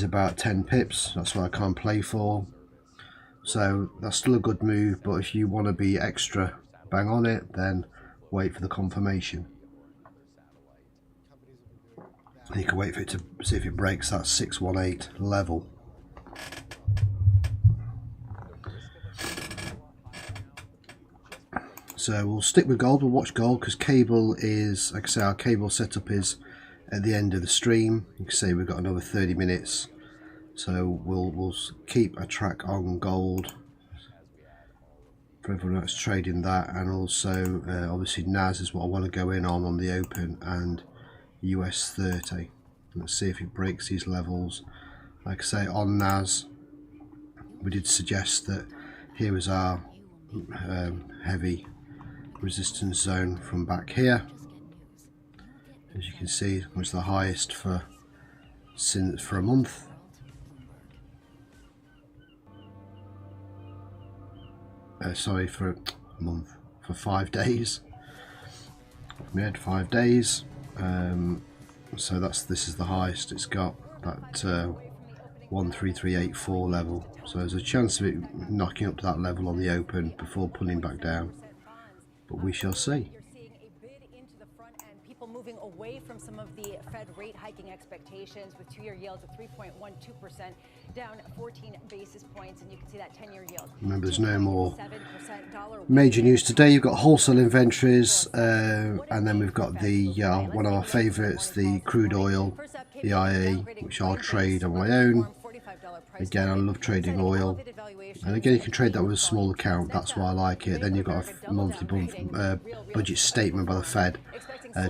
about 10 pips. That's what I can't play for. So that's still a good move, but if you want to be extra bang on it, then wait for the confirmation. And you can wait for it to see if it breaks that 618 level. So we'll stick with gold, we'll watch gold because cable is, like I say, our cable setup is at the end of the stream. You can see we've got another 30 minutes. So we'll keep a track on gold for everyone that's trading that, and also obviously NAS is what I want to go in on the open, and US 30. Let's see if it breaks these levels. Like I say, on NAS we did suggest that here was our heavy resistance zone from back here. As you can see, it was the highest for a month. Sorry, for a month, for 5 days. We had 5 days, so this is the highest it's got, that 13384 level. So there's a chance of it knocking up to that level on the open before pulling back down, but we shall see. People moving away from some of the Fed rate hiking expectations, with two-year yields of 3.12%, down 14 basis points, and you can see that 10-year yield. Remember, there's no more major news today. You've got wholesale inventories, and then we've got the one of our favourites, the crude oil, the IA, which I'll trade on my own. Again, I love trading oil, and again you can trade that with a small account. That's why I like it. Then you've got a monthly budget statement by the Fed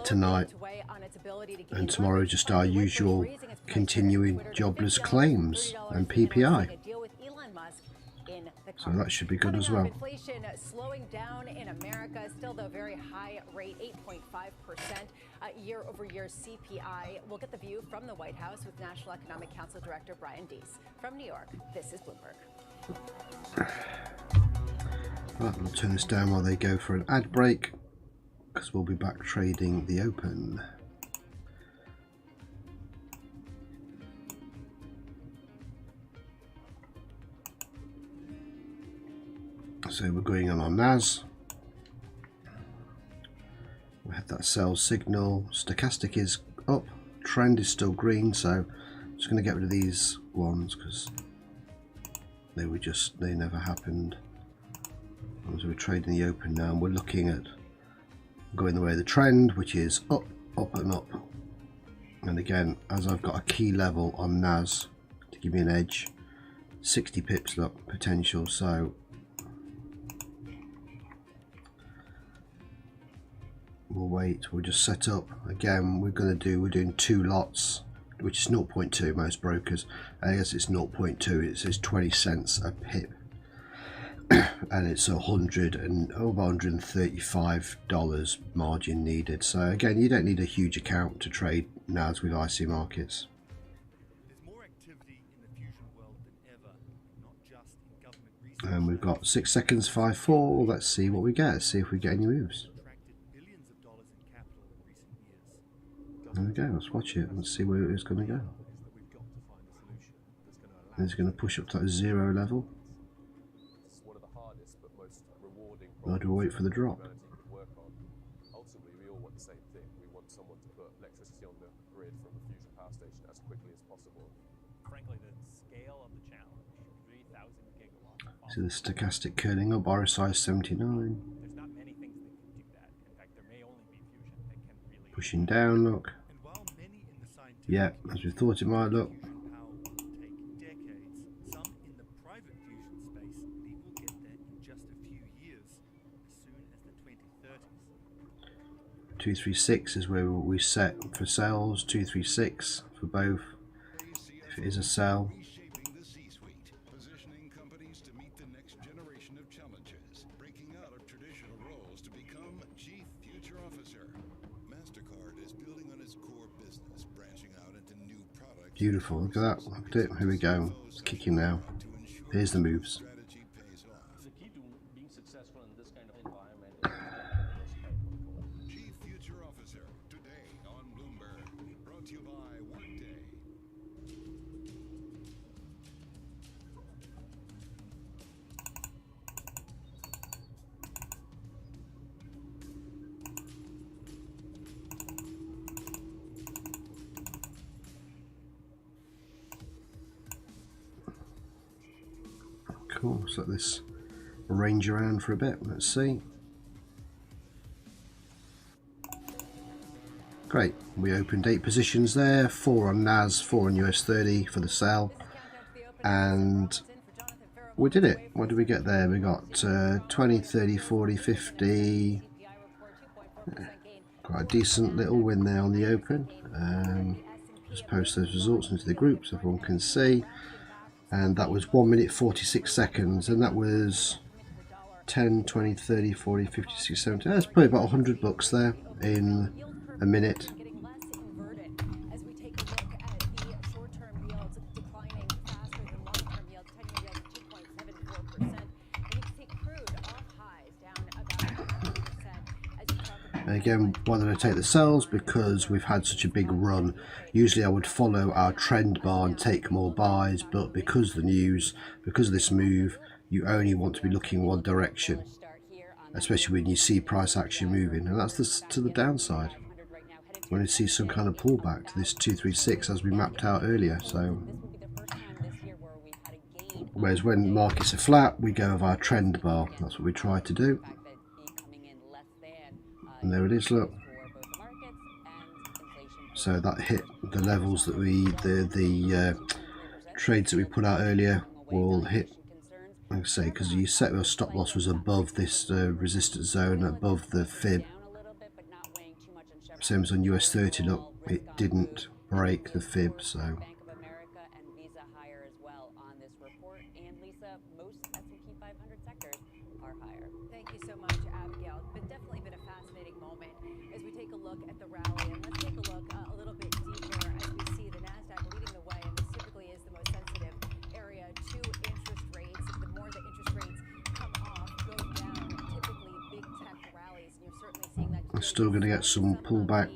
tonight, and tomorrow just our usual continuing jobless claims and PPI. So that should be good as well. Inflation slowing down in America, still the very high rate, 8.5% year-over-year CPI. We'll get the view from the White House with National Economic Council Director Brian Deese. From New York, this is Bloomberg. Right, we'll turn this down while they go for an ad break, because we'll be back trading the open. So we're going on NAS. We had that sell signal. Stochastic is up. Trend is still green. So I'm just going to get rid of these ones because they never happened. So we're trading the open now, and we're looking at going the way of the trend, which is up, up and up. And again, as I've got a key level on NAS to give me an edge, 60 pips look potential. So we'll wait, we'll just set up. Again, we're doing 2 lots, which is 0.2 most brokers. I guess it's 0.2, it says 20 cents a pip. And it's $135 margin needed. So again, you don't need a huge account to trade NAS with IC markets. And we've got 6 seconds, 5-4. Let's see what we get. Let's see if we get any moves. There we go, let's watch it. Let's see where it's going to go. It's going to push up to that 0 level. Or do we wait for the drop? See the stochastic curling up, RSI 79. Pushing down, look. Yeah, as we thought it might look. 236 is where we set for sells. 236 for both. If it is a sell. Positioning companies to meet the next generation of challenges, breaking out of traditional roles to become Chief Future Officer. MasterCard is building on its core business, branching out into new products. Beautiful, look at that, look at it, here we go, it's kicking now. Here's the moves. The key to being successful in this kind of environment is Chief Future Officer, today on Bloomberg, brought to you by Workday. Cool, let's let this range around for a bit, let's see. Great, we opened 8 positions there, 4 on NAS, 4 on US 30 for the sell, and we did it. What did we get there? We got 20, 30, 40, 50, quite a decent little win there on the open. Just post those results into the group so everyone can see. And that was 1 minute 46 seconds, and that was 10, 20, 30, 40, 50, 60, 70. That's probably about $100 there in a minute. As we take a look at the short-term yields declining faster than long-term yields, 10-year yields at 2.74%. And you can see crude off highs down about 0.5% as you talk about. And again, why did I take the sells? Because we've had such a big run. Usually I would follow our trend bar and take more buys, but because of the news, because of this move, you only want to be looking one direction, especially when you see price action moving, and that's to the downside. When you see some kind of pullback to this 236 as we mapped out earlier. So whereas when markets are flat, we go with our trend bar. That's what we try to do. And there it is, look. So that hit the levels that the trades that we put out earlier will hit, like I say, because you set your stop loss was above this resistance zone, above the fib. Same as on US 30, look, it didn't break the fib, so. Thank you so much, Abigail. But definitely been a fascinating moment as we take a look at the rally. And let's take a look a little bit deeper as we see the NASDAQ leading the way. And this typically is the most sensitive area to interest rates. The more the interest rates come off, go down, typically big tech rallies. And you're certainly seeing that. I'm still going to get some pullback.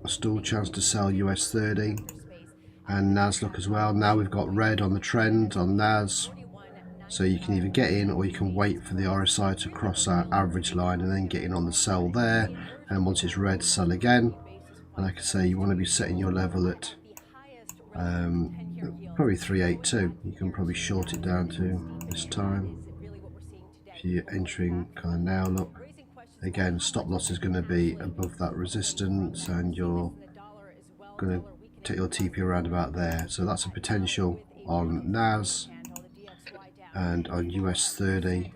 Still a chance to sell US 30 and NAS look as well. Now we've got red on the trend on NAS. So you can either get in or you can wait for the RSI to cross our average line and then get in on the sell there, and once it's red, sell again. And like I say, you want to be setting your level at probably 382. You can probably short it down to this time. If you're entering kind of now, look, again, stop loss is going to be above that resistance, and you're going to take your TP around about there. So that's a potential on NAS. And on US 30,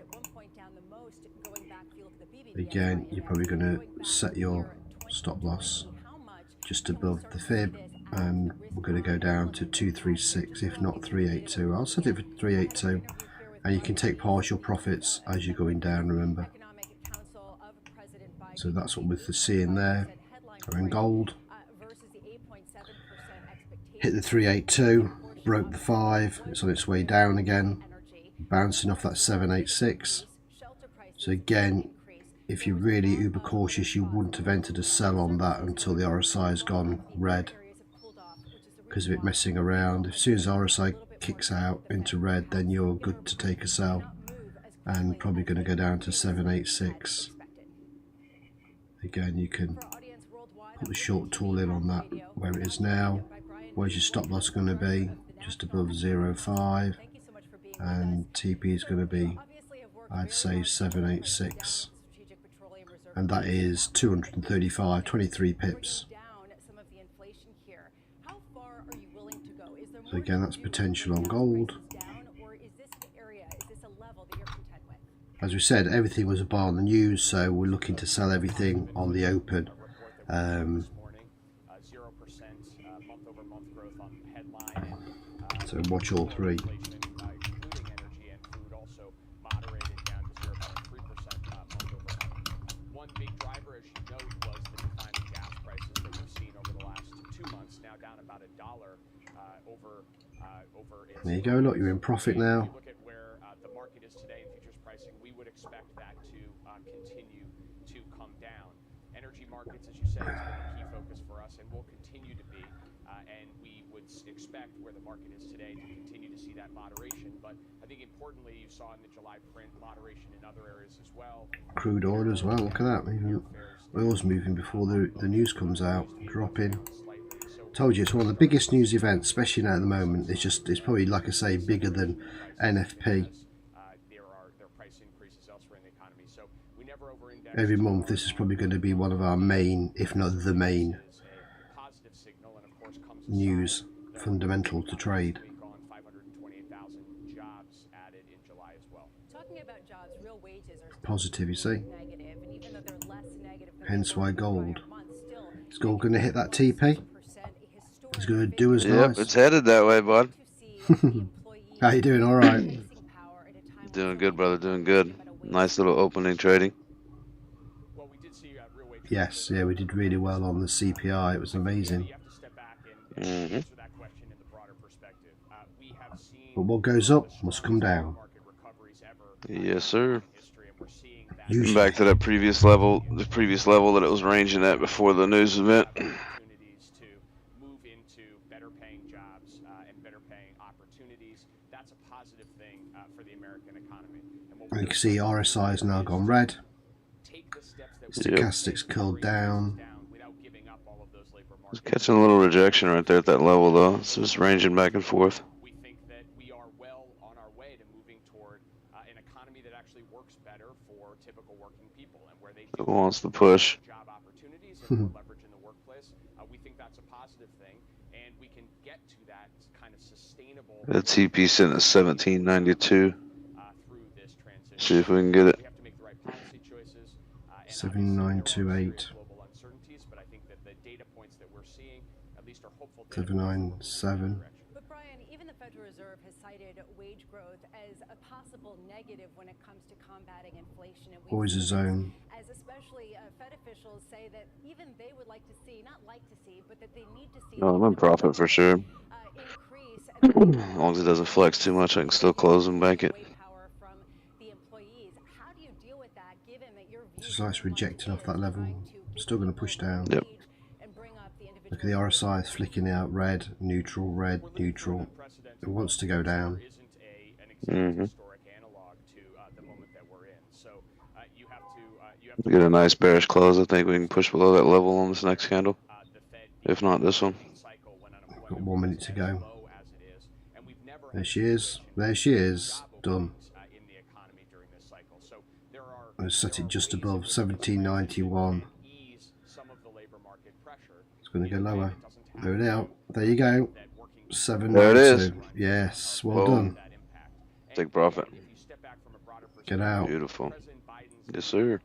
again, you're probably going to set your stop loss just above the fib, and we're going to go down to 236, if not 382. I'll set it for 382, and you can take partial profits as you're going down, remember. So that's what we're seeing there. We're in gold. Hit the 382, broke the 5, it's on its way down again. Bouncing off that 786. So again, if you're really uber cautious, you wouldn't have entered a sell on that until the RSI has gone red because of it messing around. As soon as RSI kicks out into red, then you're good to take a sell, and probably going to go down to 786. Again, you can put the short tool in on that where it is now. Where's your stop loss going to be? Just above 0.5. and TP is going to be, I'd say, 786, and that is 235, 23 pips. So again, that's potential on gold. As we said, everything was a buy on the news, so we're looking to sell everything on the open. So watch all three. One big driver, as you note, was the decline in gas prices that we've seen over the last 2 months, now down about $1 over its. There you go, look, you're in profit now. Look at where the market is today in futures pricing, we would expect that to continue to come down. Energy markets, as you say, has been a key focus for us and will continue to be, and we would expect where the market is today to continue to see that moderation. But I think importantly, you saw in the July print moderation in other areas as well. Crude oil as well, look at that. Even oil's moving before the news comes out, dropping. Told you, it's one of the biggest news events, especially now at the moment. It's probably, like I say, bigger than NFP. Every month this is probably going to be one of our main, if not the main, news fundamental to trade. Positive, you see. Hence why gold. Is gold going to hit that TP? It's going to do as nice. Yep, it's headed that way, bud. How you doing? All right. Doing good, brother. Doing good. Nice little opening trading. Yes, yeah, we did really well on the CPI. It was amazing. But what goes up must come down. Yes, sir. Back to that previous level, the previous level that it was ranging at before the news event. You can see RSI has now gone red. Stochastics curled down. It's catching a little rejection right there at that level, though. It's just ranging back and forth. We think that we are well on our way to moving toward an economy that actually works better for typical working people, and where they It wants to push. job opportunities and more leverage in the workplace. We think that's a positive thing, and we can get to that kind of sustainable. The TP sitting at 1792. See if we can get it. 7928. 797. But Brian, even the Federal Reserve has cited wage growth as a possible negative when it comes to combating inflation. And Always a zone. As especially Fed officials say that even they would like to see, not like to see, but that they need to see. Oh, I'm in profit for sure. As long as it doesn't flex too much, I can still close and bank it. Just nice rejecting off that level. Still going to push down. Yep. Look at the RSI, it's flicking out red, neutral. It wants to go down. We get a nice bearish close. I think we can push below that level on this next candle. If not this one. Got 1 minute to go. There she is. There she is. Done. I set it just above 1791. It's going to go lower. There it out. There you go. 792. There it is. Yes. Well done. Take profit. Get out. Beautiful. Yes, sir.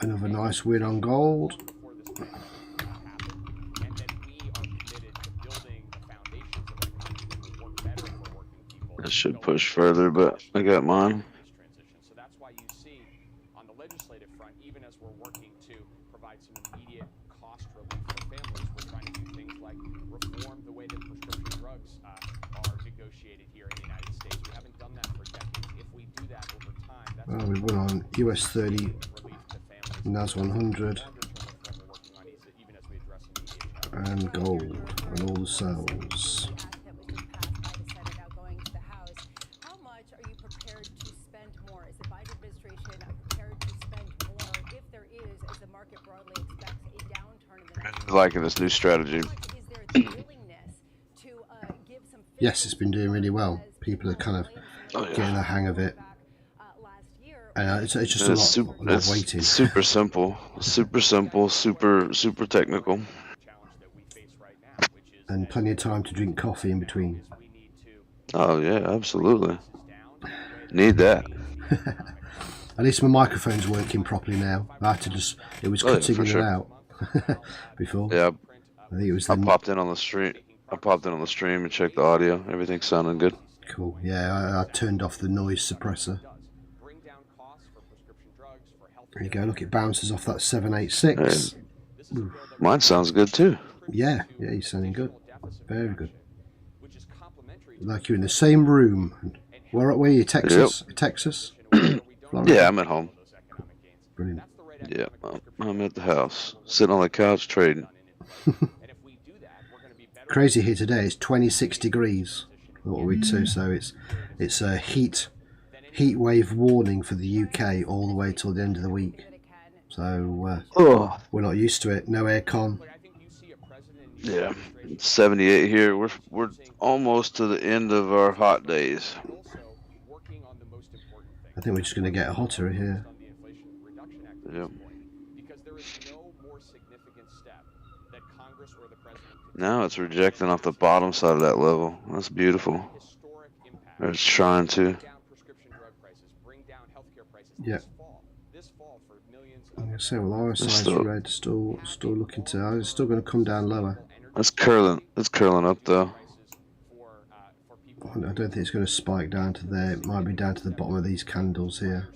Another nice win on gold. I should push further, but I got mine. So that's why you see on the legislative front, even as we're working to provide some immediate cost relief for families, we're trying to do things like reform the way that prescription drugs are negotiated here in the United States. We haven't done that for decades. If we do that over time, that's well, we went on US 30, NAS 100, and gold, and all the sales. Liking this new strategy. yes, it's been doing really well. People are kind of getting the hang of it. And it's just a lot of waiting. Super simple, super technical. And plenty of time to drink coffee in between. Oh yeah, absolutely. Need that. At least my microphone's working properly now. I had to just, it was cutting in and out before. Yeah, I think it was. I popped in on the stream. And checked the audio. Everything's sounding good. Cool. Yeah, I turned off the noise suppressor. There you go. Look, it bounces off that 786. Hey, mine sounds good too. Yeah, he's sounding good. Very good. Like you're in the same room. Where are you? Texas? Yep. Texas? Yeah, I'm at home. Brilliant. Yeah, I'm at the house, sitting on the couch trading. Crazy here today. It's 26 degrees. What we'd say. So it's a heat wave warning for the UK all the way till the end of the week. So we're not used to it. No aircon. Yeah, it's 78 here. We're almost to the end of our hot days. I think we're just going to get hotter here. Yep. Now it's rejecting off the bottom side of that level. That's beautiful. It's trying to. Yeah. I'm going to say, well, RSI's red, still looking to. It's still going to come down lower. It's curling up though. I don't think it's going to spike down to there. It might be down to the bottom of these candles here,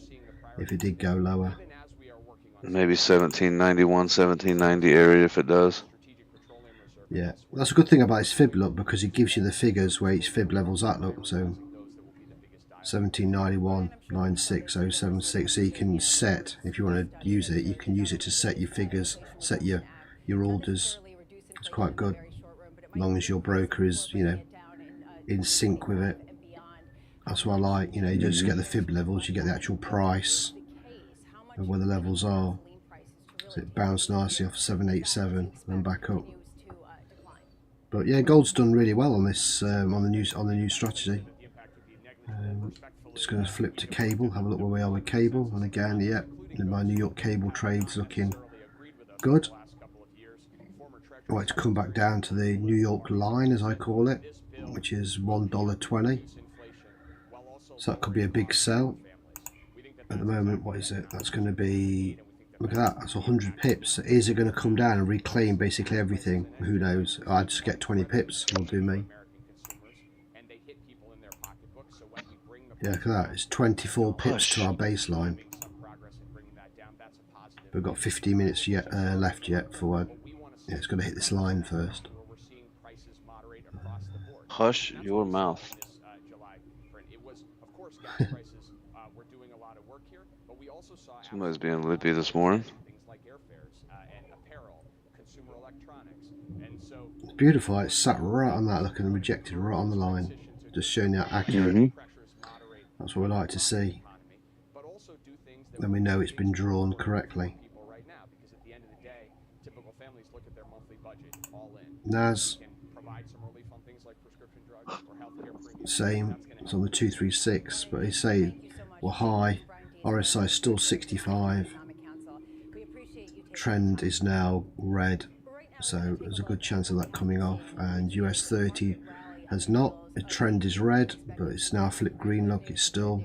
if it did go lower. Maybe 1791, 1790 area if it does. Yeah, that's a good thing about his fib look, because it gives you the figures where each fib level's at. Look, so 1791, 96076. So you can set, if you want to use it, you can use it to set your figures, set your orders. It's quite good, as long as your broker is, you know, in sync with it. That's what I like. You know, you just get the fib levels, you get the actual price of where the levels are. So it bounced nicely off 787 and back up. But yeah, gold's done really well on this on the new strategy. Just going to flip to cable, have a look where we are with cable, and again, yeah, my New York cable trade's looking good. I want to come back down to the New York line, as I call it, which is $1.20. So that could be a big sell. At the moment, what is it? That's going to be, look at that, that's 100 pips. So is it going to come down and reclaim basically everything? Who knows? I'd just get 20 pips, will do me. Yeah, look at that, it's 24 pips to our baseline. We've got 15 minutes yet left yet for, yeah, it's going to hit this line first. Hush your mouth. Somebody's being lippy this morning. It's beautiful. It's sat right on that, looking rejected right on the line, just showing you how accurate. That's what we like to see. Then we know it's been drawn correctly. NAS, same. It's on the 236, but they say we're high. RSI is still 65. Trend is now red, so there's a good chance of that coming off. And US 30 has not. The trend is red, but it's now flipped green. Look, it's still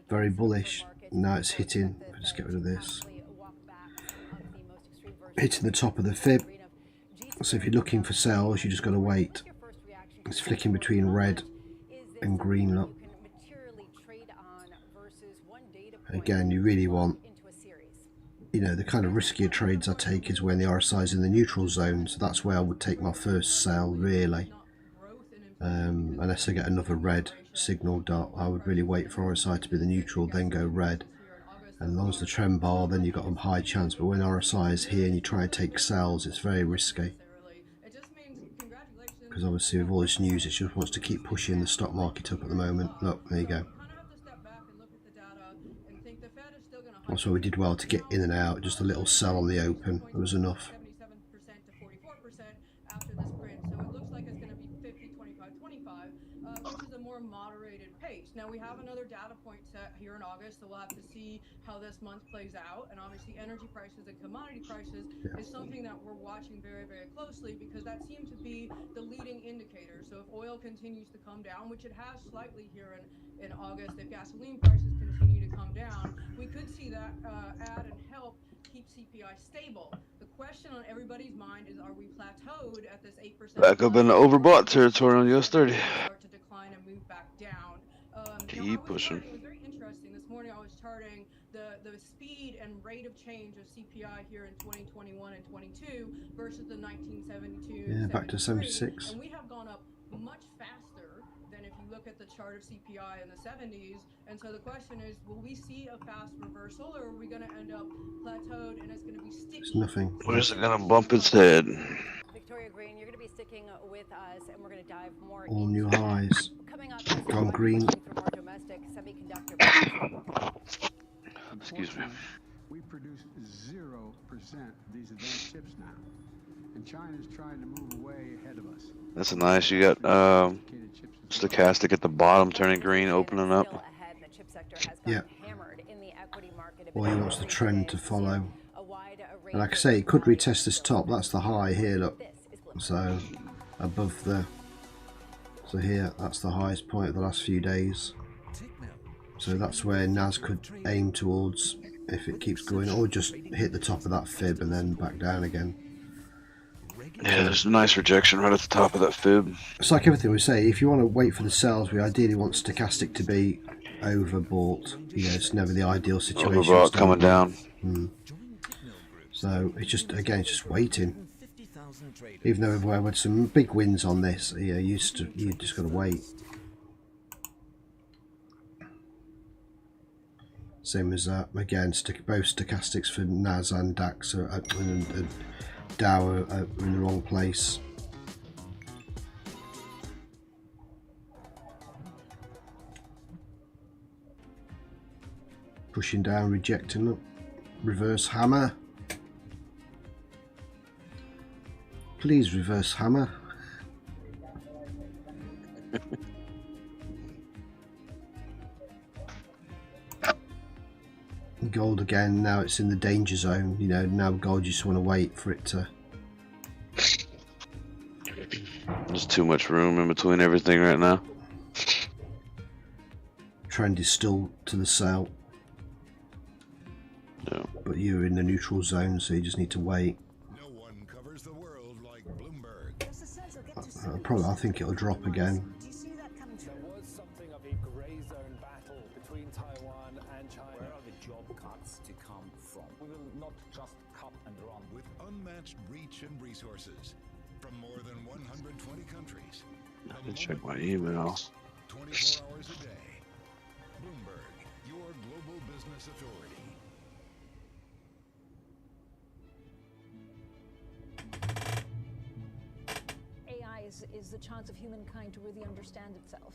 very bullish. Now it's hitting. Let's get rid of this. Hitting the top of the fib. So if you're looking for sales, you just got to wait. It's flicking between red and green. Look. Again, you really want, you know, the kind of riskier trades I take is when the RSI is in the neutral zone. So that's where I would take my first sell, really. Unless I get another red signal dot, I would really wait for RSI to be the neutral, then go red. And as long as the trend bar, then you've got a high chance. But when RSI is here and you try to take sells, it's very risky. Because obviously with all this news, it just wants to keep pushing the stock market up at the moment. Look, there you go. That's why we did well to get in and out. Just a little sell on the open. It was enough. which is a more moderated pace. Now we have another data point set here in August, so we'll have to see how this month plays out. And obviously energy prices and commodity prices is something that we're watching very, very closely, because that seems to be the leading indicator. So if oil continues to come down, which it has slightly here in August, if gasoline prices continue to come down, we could see that add and help keep CPI stable. The question on everybody's mind is, are we plateaued at this 8%? Back up in the overbought territory on US 30. Start to decline and move back down. Keep pushing. It was very interesting. This morning I was charting the speed and rate of change of CPI here in 2021 and 22 versus the 1972. Yeah, back to 76. And we have gone up much faster than if you look at the chart of CPI in the 70s. And so the question is, will we see a fast reversal, or are we going to end up plateaued and it's going to be sticky? There's nothing. Where's it gonna bump its head? Victoria Green, you're going to be sticking with us, and we're going to dive more All new highs. coming up. Gone green. For more domestic semiconductor. Excuse me. We produce 0% these advanced chips now, and China's trying to move away ahead of us. That's nice. You got stochastic at the bottom turning green, opening up. Yeah. Or he wants the trend to follow. And like I say, it could retest this top. That's the high here, look. So above the, so here, that's the highest point of the last few days. So that's where NAS could aim towards if it keeps going, or just hit the top of that fib and then back down again. Yeah, there's a nice rejection right at the top of that fib. It's like everything we say, if you want to wait for the sells, we ideally want stochastic to be overbought. You know, it's never the ideal situation. Overbought coming down. So it's just, again, it's just waiting. Even though we've had some big wins on this, you just got to wait. Same as that. Again, both stochastics for NAS and DAX and Dow are in the wrong place. Pushing down, rejecting them. Reverse hammer. Please reverse hammer. Gold again, now it's in the danger zone. You know, now gold, you just want to wait for it to. There's too much room in between everything right now. Trend is still to the sell. No. But you're in the neutral zone, so you just need to wait. No one covers the world like Bloomberg. I think it'll drop again. There was something of a grey zone battle between Taiwan and China. Where are the job cuts to come from? We will not just cut and run. With unmatched reach and resources from more than 120 countries. I did check my emails. 24 hours a day. Bloomberg, your global business authority. AI is the chance of humankind to really understand itself.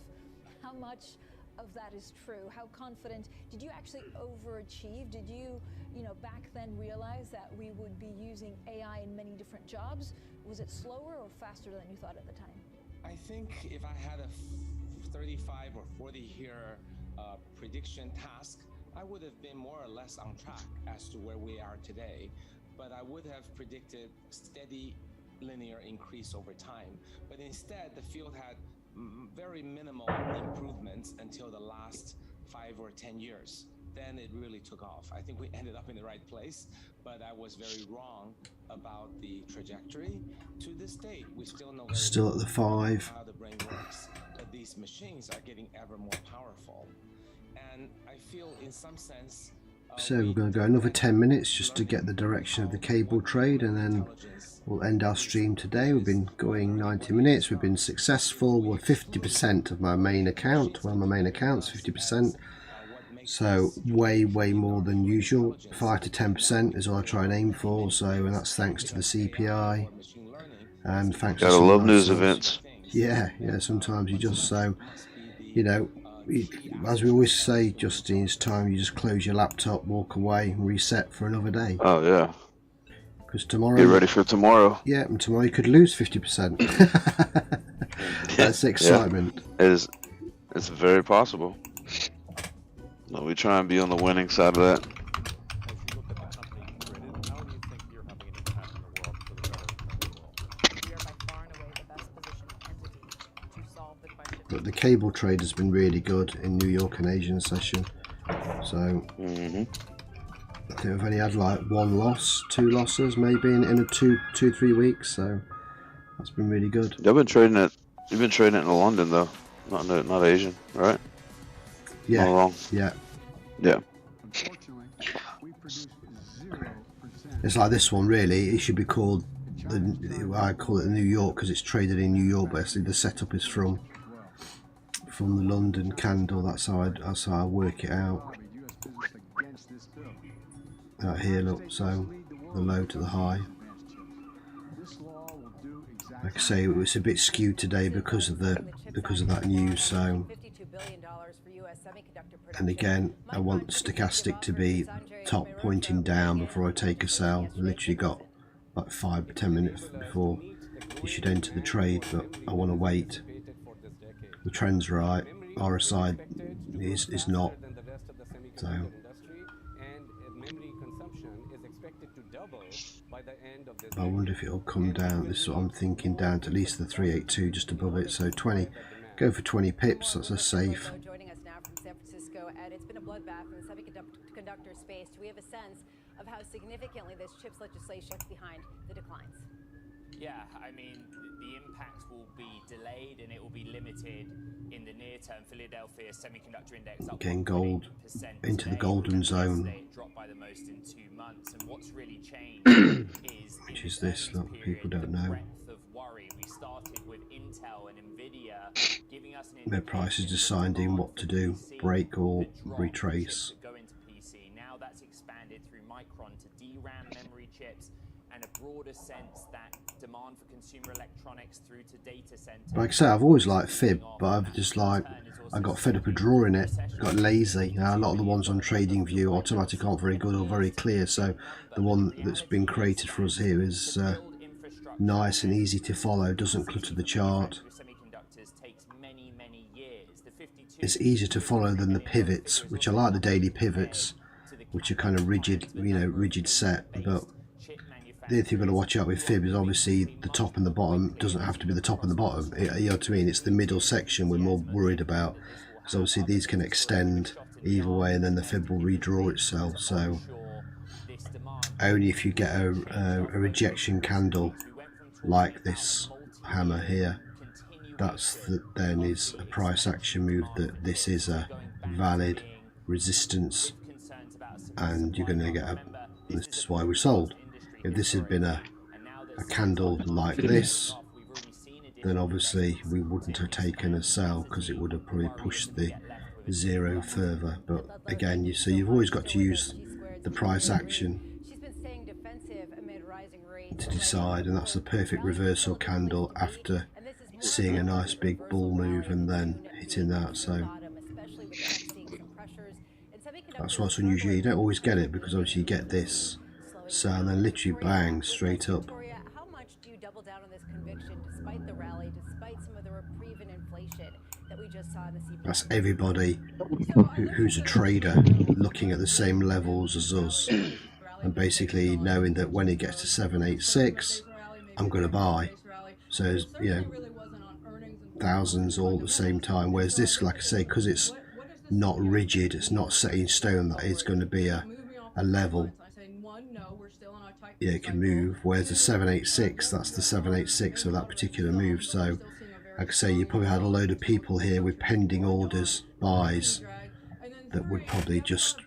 How much of that is true? How confident? Did you actually overachieve? Did you back then realize that we would be using AI in many different jobs? Was it slower or faster than you thought at the time? I think if I had a 35 or 40 year prediction task, I would have been more or less on track as to where we are today. But I would have predicted steady linear increase over time. But instead, the field had very minimal improvements until the last 5 or 10 years. Then it really took off. I think we ended up in the right place, but I was very wrong about the trajectory. To this date, we still know Still at the 5. how the brain works, but these machines are getting ever more powerful. And I feel in some sense So we're going to go another 10 minutes just to get the direction of the cable trade, and then we'll end our stream today. We've been going 90 minutes. We've been successful. We're 50% of my main account. Well, my main account's 50%. So way more than usual. 5 to 10% is all I try and aim for. So, and that's thanks to the CPI. And thanks to gotta love news events. Yeah, sometimes you just, so, as we always say, Justin, it's time you just close your laptop, walk away, and reset for another day. Oh yeah. Because tomorrow. Get ready for tomorrow. Yeah, and tomorrow you could lose 50%. That's excitement. Yeah, it's very possible. No, we try and be on the winning side of that. But the cable trade has been really good in New York and Asian session. So I think we've only had like 1 loss, 2 losses maybe in a 3 weeks. So that's been really good. You've been trading it in London though, not Asian, right? Yeah. Not wrong. Yeah. Yeah. It's like this one really. It should be called I call it New York because it's traded in New York, but actually the setup is from the London candle. That's how I work it out. Out here, look. So the low to the high. Like I say, it was a bit skewed today because of that news. So, and again, I want stochastic to be top pointing down before I take a sell. I literally got like 5-10 minutes before you should enter the trade, but I want to wait. The trend's right. RSI is not. So. I wonder if it'll come down. This is what I'm thinking, down to at least the 382, just above it. So 20, go for 20 pips. That's a safe. Joining us now from San Francisco, and it's been a bloodbath in the semiconductor space. Do we have a sense of how significantly this CHIPS legislation is behind the declines? Yeah, I mean, the impact will be delayed and it will be limited in the near term. Philadelphia Semiconductor Index up Getting gold into the golden zone. Dropped by the most in 2 months, and what's really changed is which is this, look, people don't know. Of worry. We started with Intel and Nvidia giving us their prices deciding what to do, break or retrace. Go into PC. Now that's expanded through Micron to DRAM memory chips, and a broader sense that demand for consumer electronics through to data centers. Like I say, I've always liked Fib, but I've just I got fed up of drawing it, got lazy. A lot of the ones on TradingView automatic aren't very good or very clear, so the one that's been created for us here is nice and easy to follow, doesn't clutter the chart. It's easier to follow than the pivots, which I like the daily pivots, which are kind of rigid, rigid set, but the only thing you've got to watch out with Fib is obviously the top and the bottom doesn't have to be the top and the bottom. You know what I mean? It's the middle section we're more worried about, because obviously these can extend either way and then the Fib will redraw itself. So only if you get a rejection candle like this hammer here, then is a price action move that this is a valid resistance, and you're going to get this is why we sold. If this had been a candle like this, then obviously we wouldn't have taken a sell because it would have probably pushed the zero further. But again, you've always got to use the price action to decide, and that's the perfect reversal candle after seeing a nice big bull move and then hitting that. So that's what's unusual. You don't always get it because obviously you get this. So and then literally bang, straight up. How much do you double down on this conviction despite the rally, despite some of the reprieve in inflation that we just saw in the CPI? That's everybody who's a trader looking at the same levels as us and basically knowing that when it gets to 786, I'm going to buy. So, thousands all at the same time. Whereas this, like I say, because it's not rigid, it's not set in stone that it's going to be a level. Yeah, it can move, whereas the 786, that's the 786 of that particular move. So like I say, you probably had a load of people here with pending orders, buys, that would probably just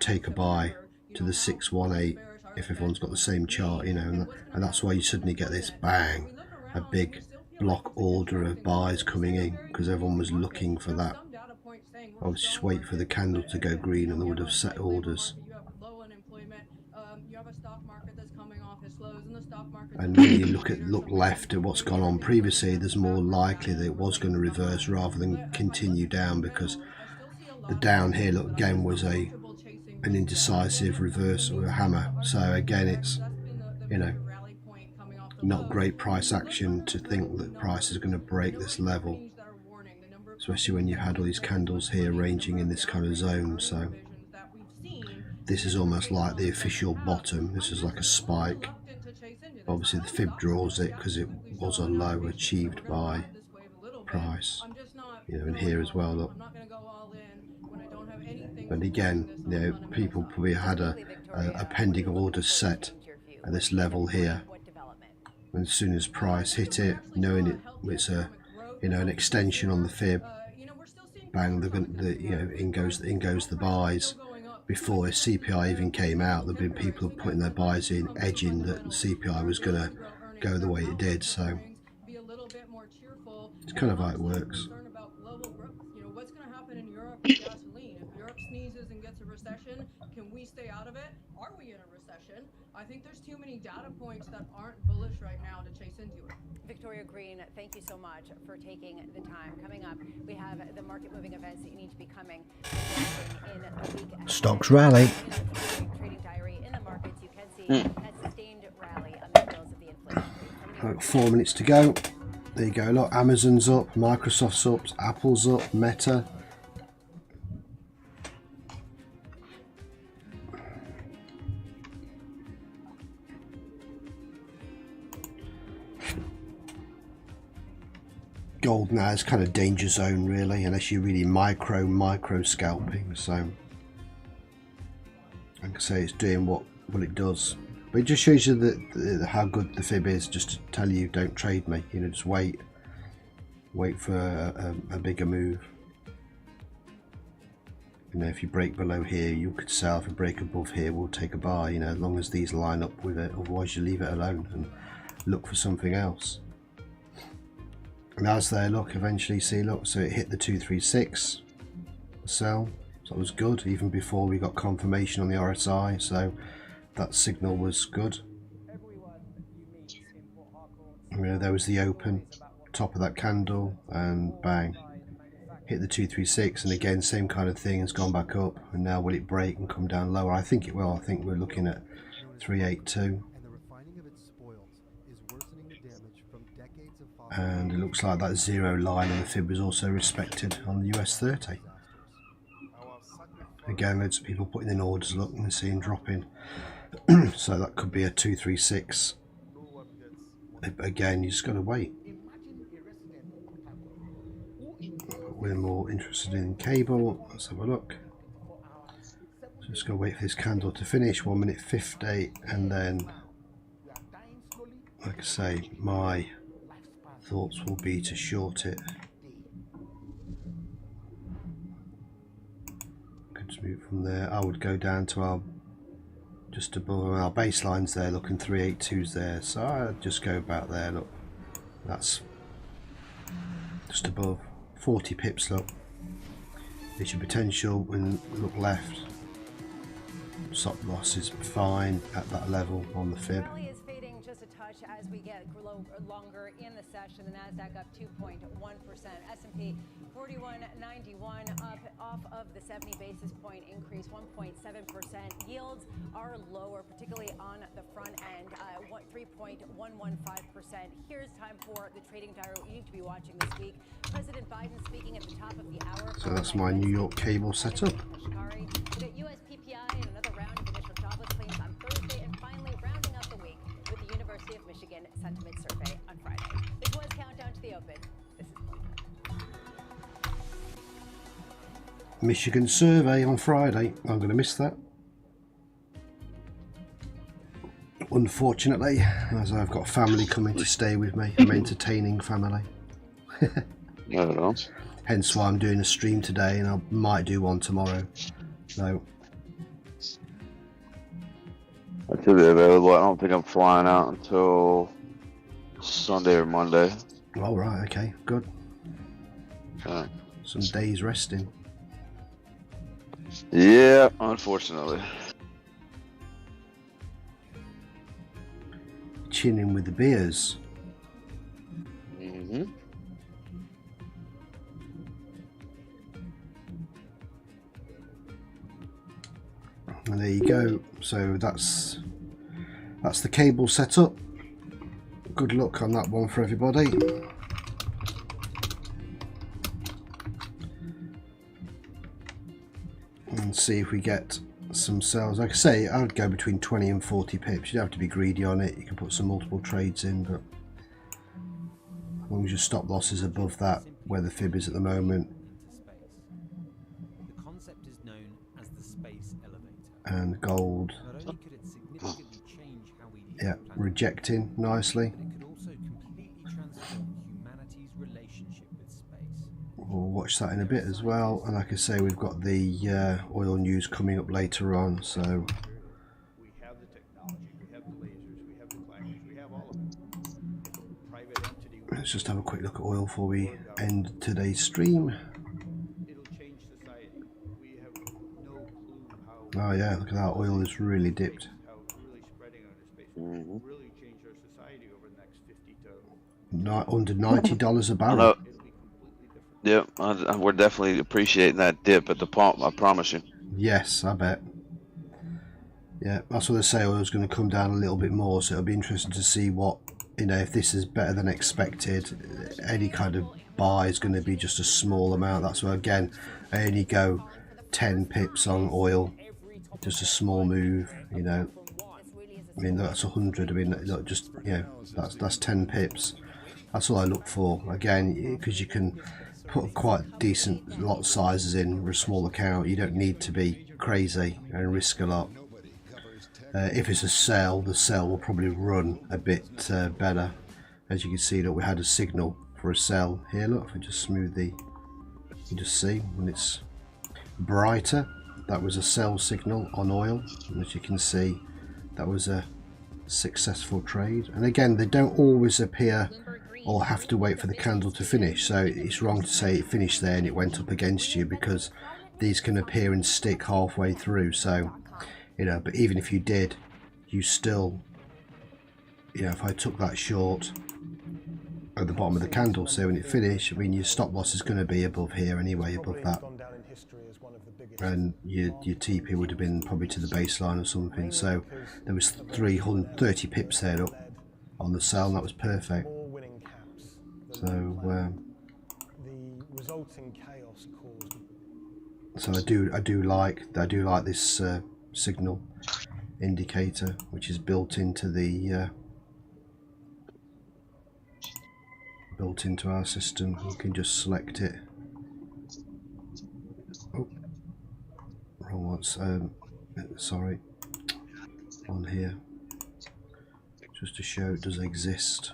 take a buy to the 618 if everyone's got the same chart, and that's why you suddenly get this bang, a big block order of buys coming in, because everyone was looking for that. I was just waiting for the candle to go green and they would have set orders. And when you look left at what's gone on previously, there's more likely that it was going to reverse rather than continue down, because the down here, look, again, was an indecisive reverse or a hammer. So again, it's not great price action to think that price is going to break this level, especially when you've had all these candles here ranging in this kind of zone. So this is almost like the official bottom. This is like a spike. Obviously the fib draws it because it was a low achieved by price, you know, and here as well, look. But again, you know, people probably had a pending order set at this level here, and as soon as price hit it, knowing it's a, you know, an extension on the fib, bang, you know, in goes the buys. Before CPI even came out, there've been people putting their buys in, edging that the CPI was going to go the way it did. So it's kind of how it works. You know, what's going to happen in Europe with gasoline? If Europe sneezes and gets a recession, can we stay out of it? Are we in a recession? I think there's too many data points that aren't bullish right now to chase into it. Victoria Green, thank you so much for taking the time. Coming up, we have the market moving events that you need to be coming in the week ahead. Stocks rally. Trading diary in the markets, you can see that sustained rally on the heels of the inflation rate. Got 4 minutes to go. There you go. Look, Amazon's up, Microsoft's up, Apple's up, Meta. Gold now is kind of danger zone really, unless you're really micro scalping. So like I say, it's doing what it does, but it just shows you that how good the fib is, just to tell you don't trade me, you know, just wait for a bigger move. You know, if you break below here you could sell, if you break above here we'll take a buy, you know, as long as these line up with it, otherwise you leave it alone and look for something else. And as they look, eventually see, look, so it hit the 236 sell, so it was good even before we got confirmation on the RSI, so that signal was good. You know, there was the open, top of that candle, and bang, hit the 236, and again same kind of thing, has gone back up, and now will it break and come down lower? I think it will. I think we're looking at 382. And it looks like that zero line on the fib was also respected on the US 30. Again, loads of people putting in orders, look, and seeing dropping. So that could be a 236. Again, you just got to wait. But we're more interested in cable. Let's have a look. So just got to wait for this candle to finish. 1 minute 50, and then, like I say, my thoughts will be to short it. Could just move from there. I would go down to our, just above our baselines there, looking 382s there, so I'd just go about there. Look, that's just above 40 pips. Look, there's your potential, and look left, stop loss is fine at that level on the fib. As we get longer in the session, the Nasdaq up 2.1%, S&P 4191 up off of the 70 basis point increase, 1.7%. Yields are lower, particularly on the front end, 3.115%. Here's time for the trading diary you need to be watching this week. President Biden speaking at the top of the hour. So that's my New York cable setup. We got US PPI and another round of initial jobless claims on Thursday, and finally rounding up the week with the University of Michigan Sentiment Survey on Friday. This was Countdown to the Open. This is Michigan survey on Friday. I'm going to miss that, unfortunately, as I've got family coming to stay with me. I'm entertaining family. Hence why I'm doing a stream today, and I might do one tomorrow. So I should be available. I don't think I'm flying out until Sunday or Monday. All right, okay, good. Some days resting. Yeah, unfortunately. Chilling with the beers. Mm-hmm. And there you go. So that's the cable setup. good luck on that one for everybody. And see if we get some sales. Like I say, I would go between 20 and 40 pips. You don't have to be greedy on it. You can put some multiple trades in, but as long as your stop loss is above that where the fib is at the moment. The concept is known as the space elevator. And gold, Not only could it significantly change how we yeah, rejecting nicely. but it could also completely transform humanity's relationship with space. We'll watch that in a bit as well. And like I say, we've got the oil news coming up later on, so We have the technology, we have the lasers, we have the clangers, we have all of it. If a private entity let's just have a quick look at oil before we end today's stream. it'll change society. We have no clue how Oh yeah, look at that, oil is really dipped. how really spreading on this space will really change our society over the next 50 to Under $90 a I barrel. know. Yep, we're definitely appreciating that dip at the pump, I promise you. Yes, I bet. Yeah, that's what they say, oil's going to come down a little bit more, so it'll be interesting to see what, you know, if this is better than expected. Any kind of buy is going to be just a small amount. That's why, again, I only go 10 pips on oil, just a small move, you know. I mean, that's 100. I mean, look, just, you know, that's 10 pips. That's all I look for. Again, because you can put quite decent lot sizes in for a small account. You don't need to be crazy and risk a lot. If it's a sell, the sell will probably run a bit better. As you can see, that we had a signal for a sell here. Look, if I just smooth the, you just see when it's brighter, that was a sell signal on oil. And as you can see, that was a successful trade. And again, they don't always appear or have to wait for the candle to finish, so it's wrong to say it finished there and it went up against you, because these can appear and stick halfway through. So, you know, but even if you did, you still, you know, if I took that short at the bottom of the candle, so when it finished, I mean, your stop loss is going to be above here anyway, above that, and your TP would have been probably to the baseline or something. So there was 330 pips there up on the sell, and that was perfect. So the resulting chaos caused. So I do like this signal indicator, which is built into the built into our system. You can just select it. Oh, wrong ones. Sorry, on here, just to show it does exist.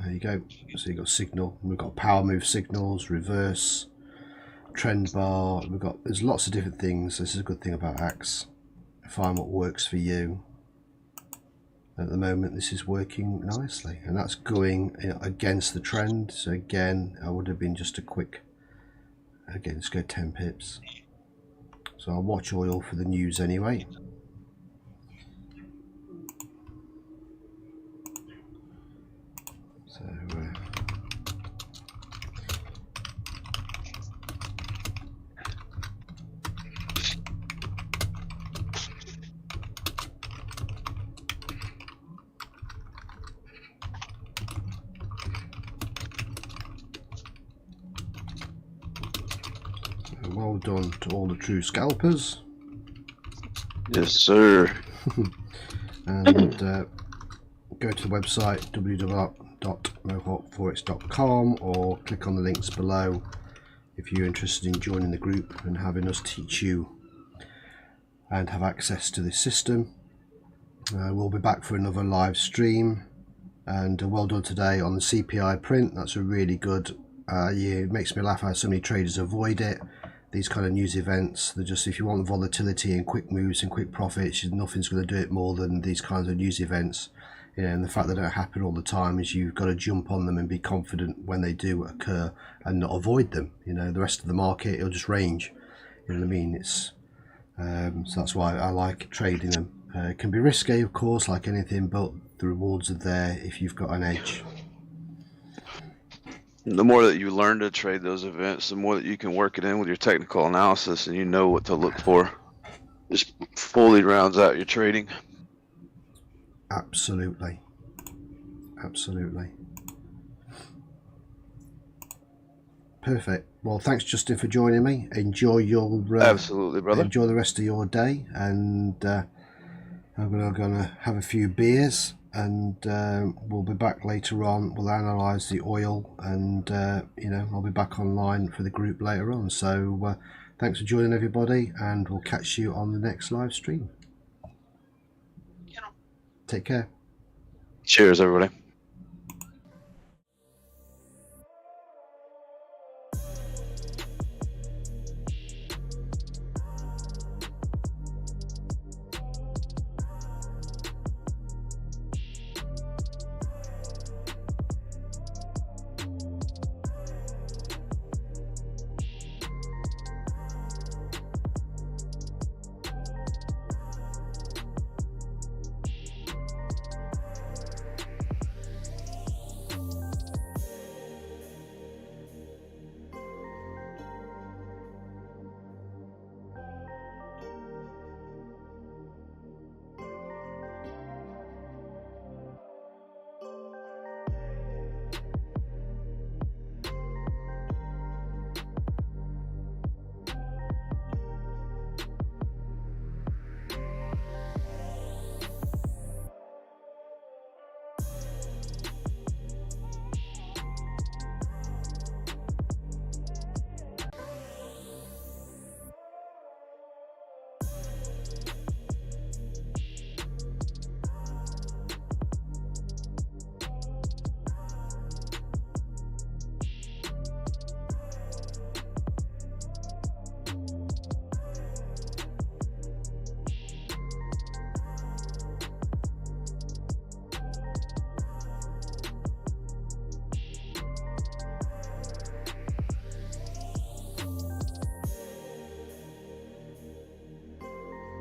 There you go. So you've got signal, we've got power move signals, reverse, trend bar, there's lots of different things. This is a good thing about Axe. Find what works for you. At the moment this is working nicely, and that's going against the trend. So again, I would have been just a quick, again, let's go 10 pips. So I'll watch oil for the news anyway. So well done to all the true scalpers. Yes, sir. And go to the website www.mohawkforex.com or click on the links below if you're interested in joining the group and having us teach you and have access to this system. We'll be back for another live stream, and well done today on the CPI print. That's a really good, it makes me laugh how so many traders avoid it. These kind of news events, they're just, if you want volatility and quick moves and quick profits, nothing's going to do it more than these kinds of news events. You know, and the fact that they don't happen all the time is you've got to jump on them and be confident when they do occur and not avoid them. You know, the rest of the market, it'll just range. You know what I mean? It's so that's why I like trading them. It can be risky, of course, like anything, but the rewards are there if you've got an edge. The more that you learn to trade those events, the more that you can work it in with your technical analysis, and you know what to look for. Just fully rounds out your trading. Absolutely. absolutely. Perfect. Well, thanks, Justin, for joining me. Enjoy your absolutely, brother. Enjoy the rest of your day, and I'm gonna have a few beers, and we'll be back later on. We'll analyse the oil, and you know, I'll be back online for the group later on. So thanks for joining, everybody, and we'll catch you on the next live stream. Take care. Cheers, everybody.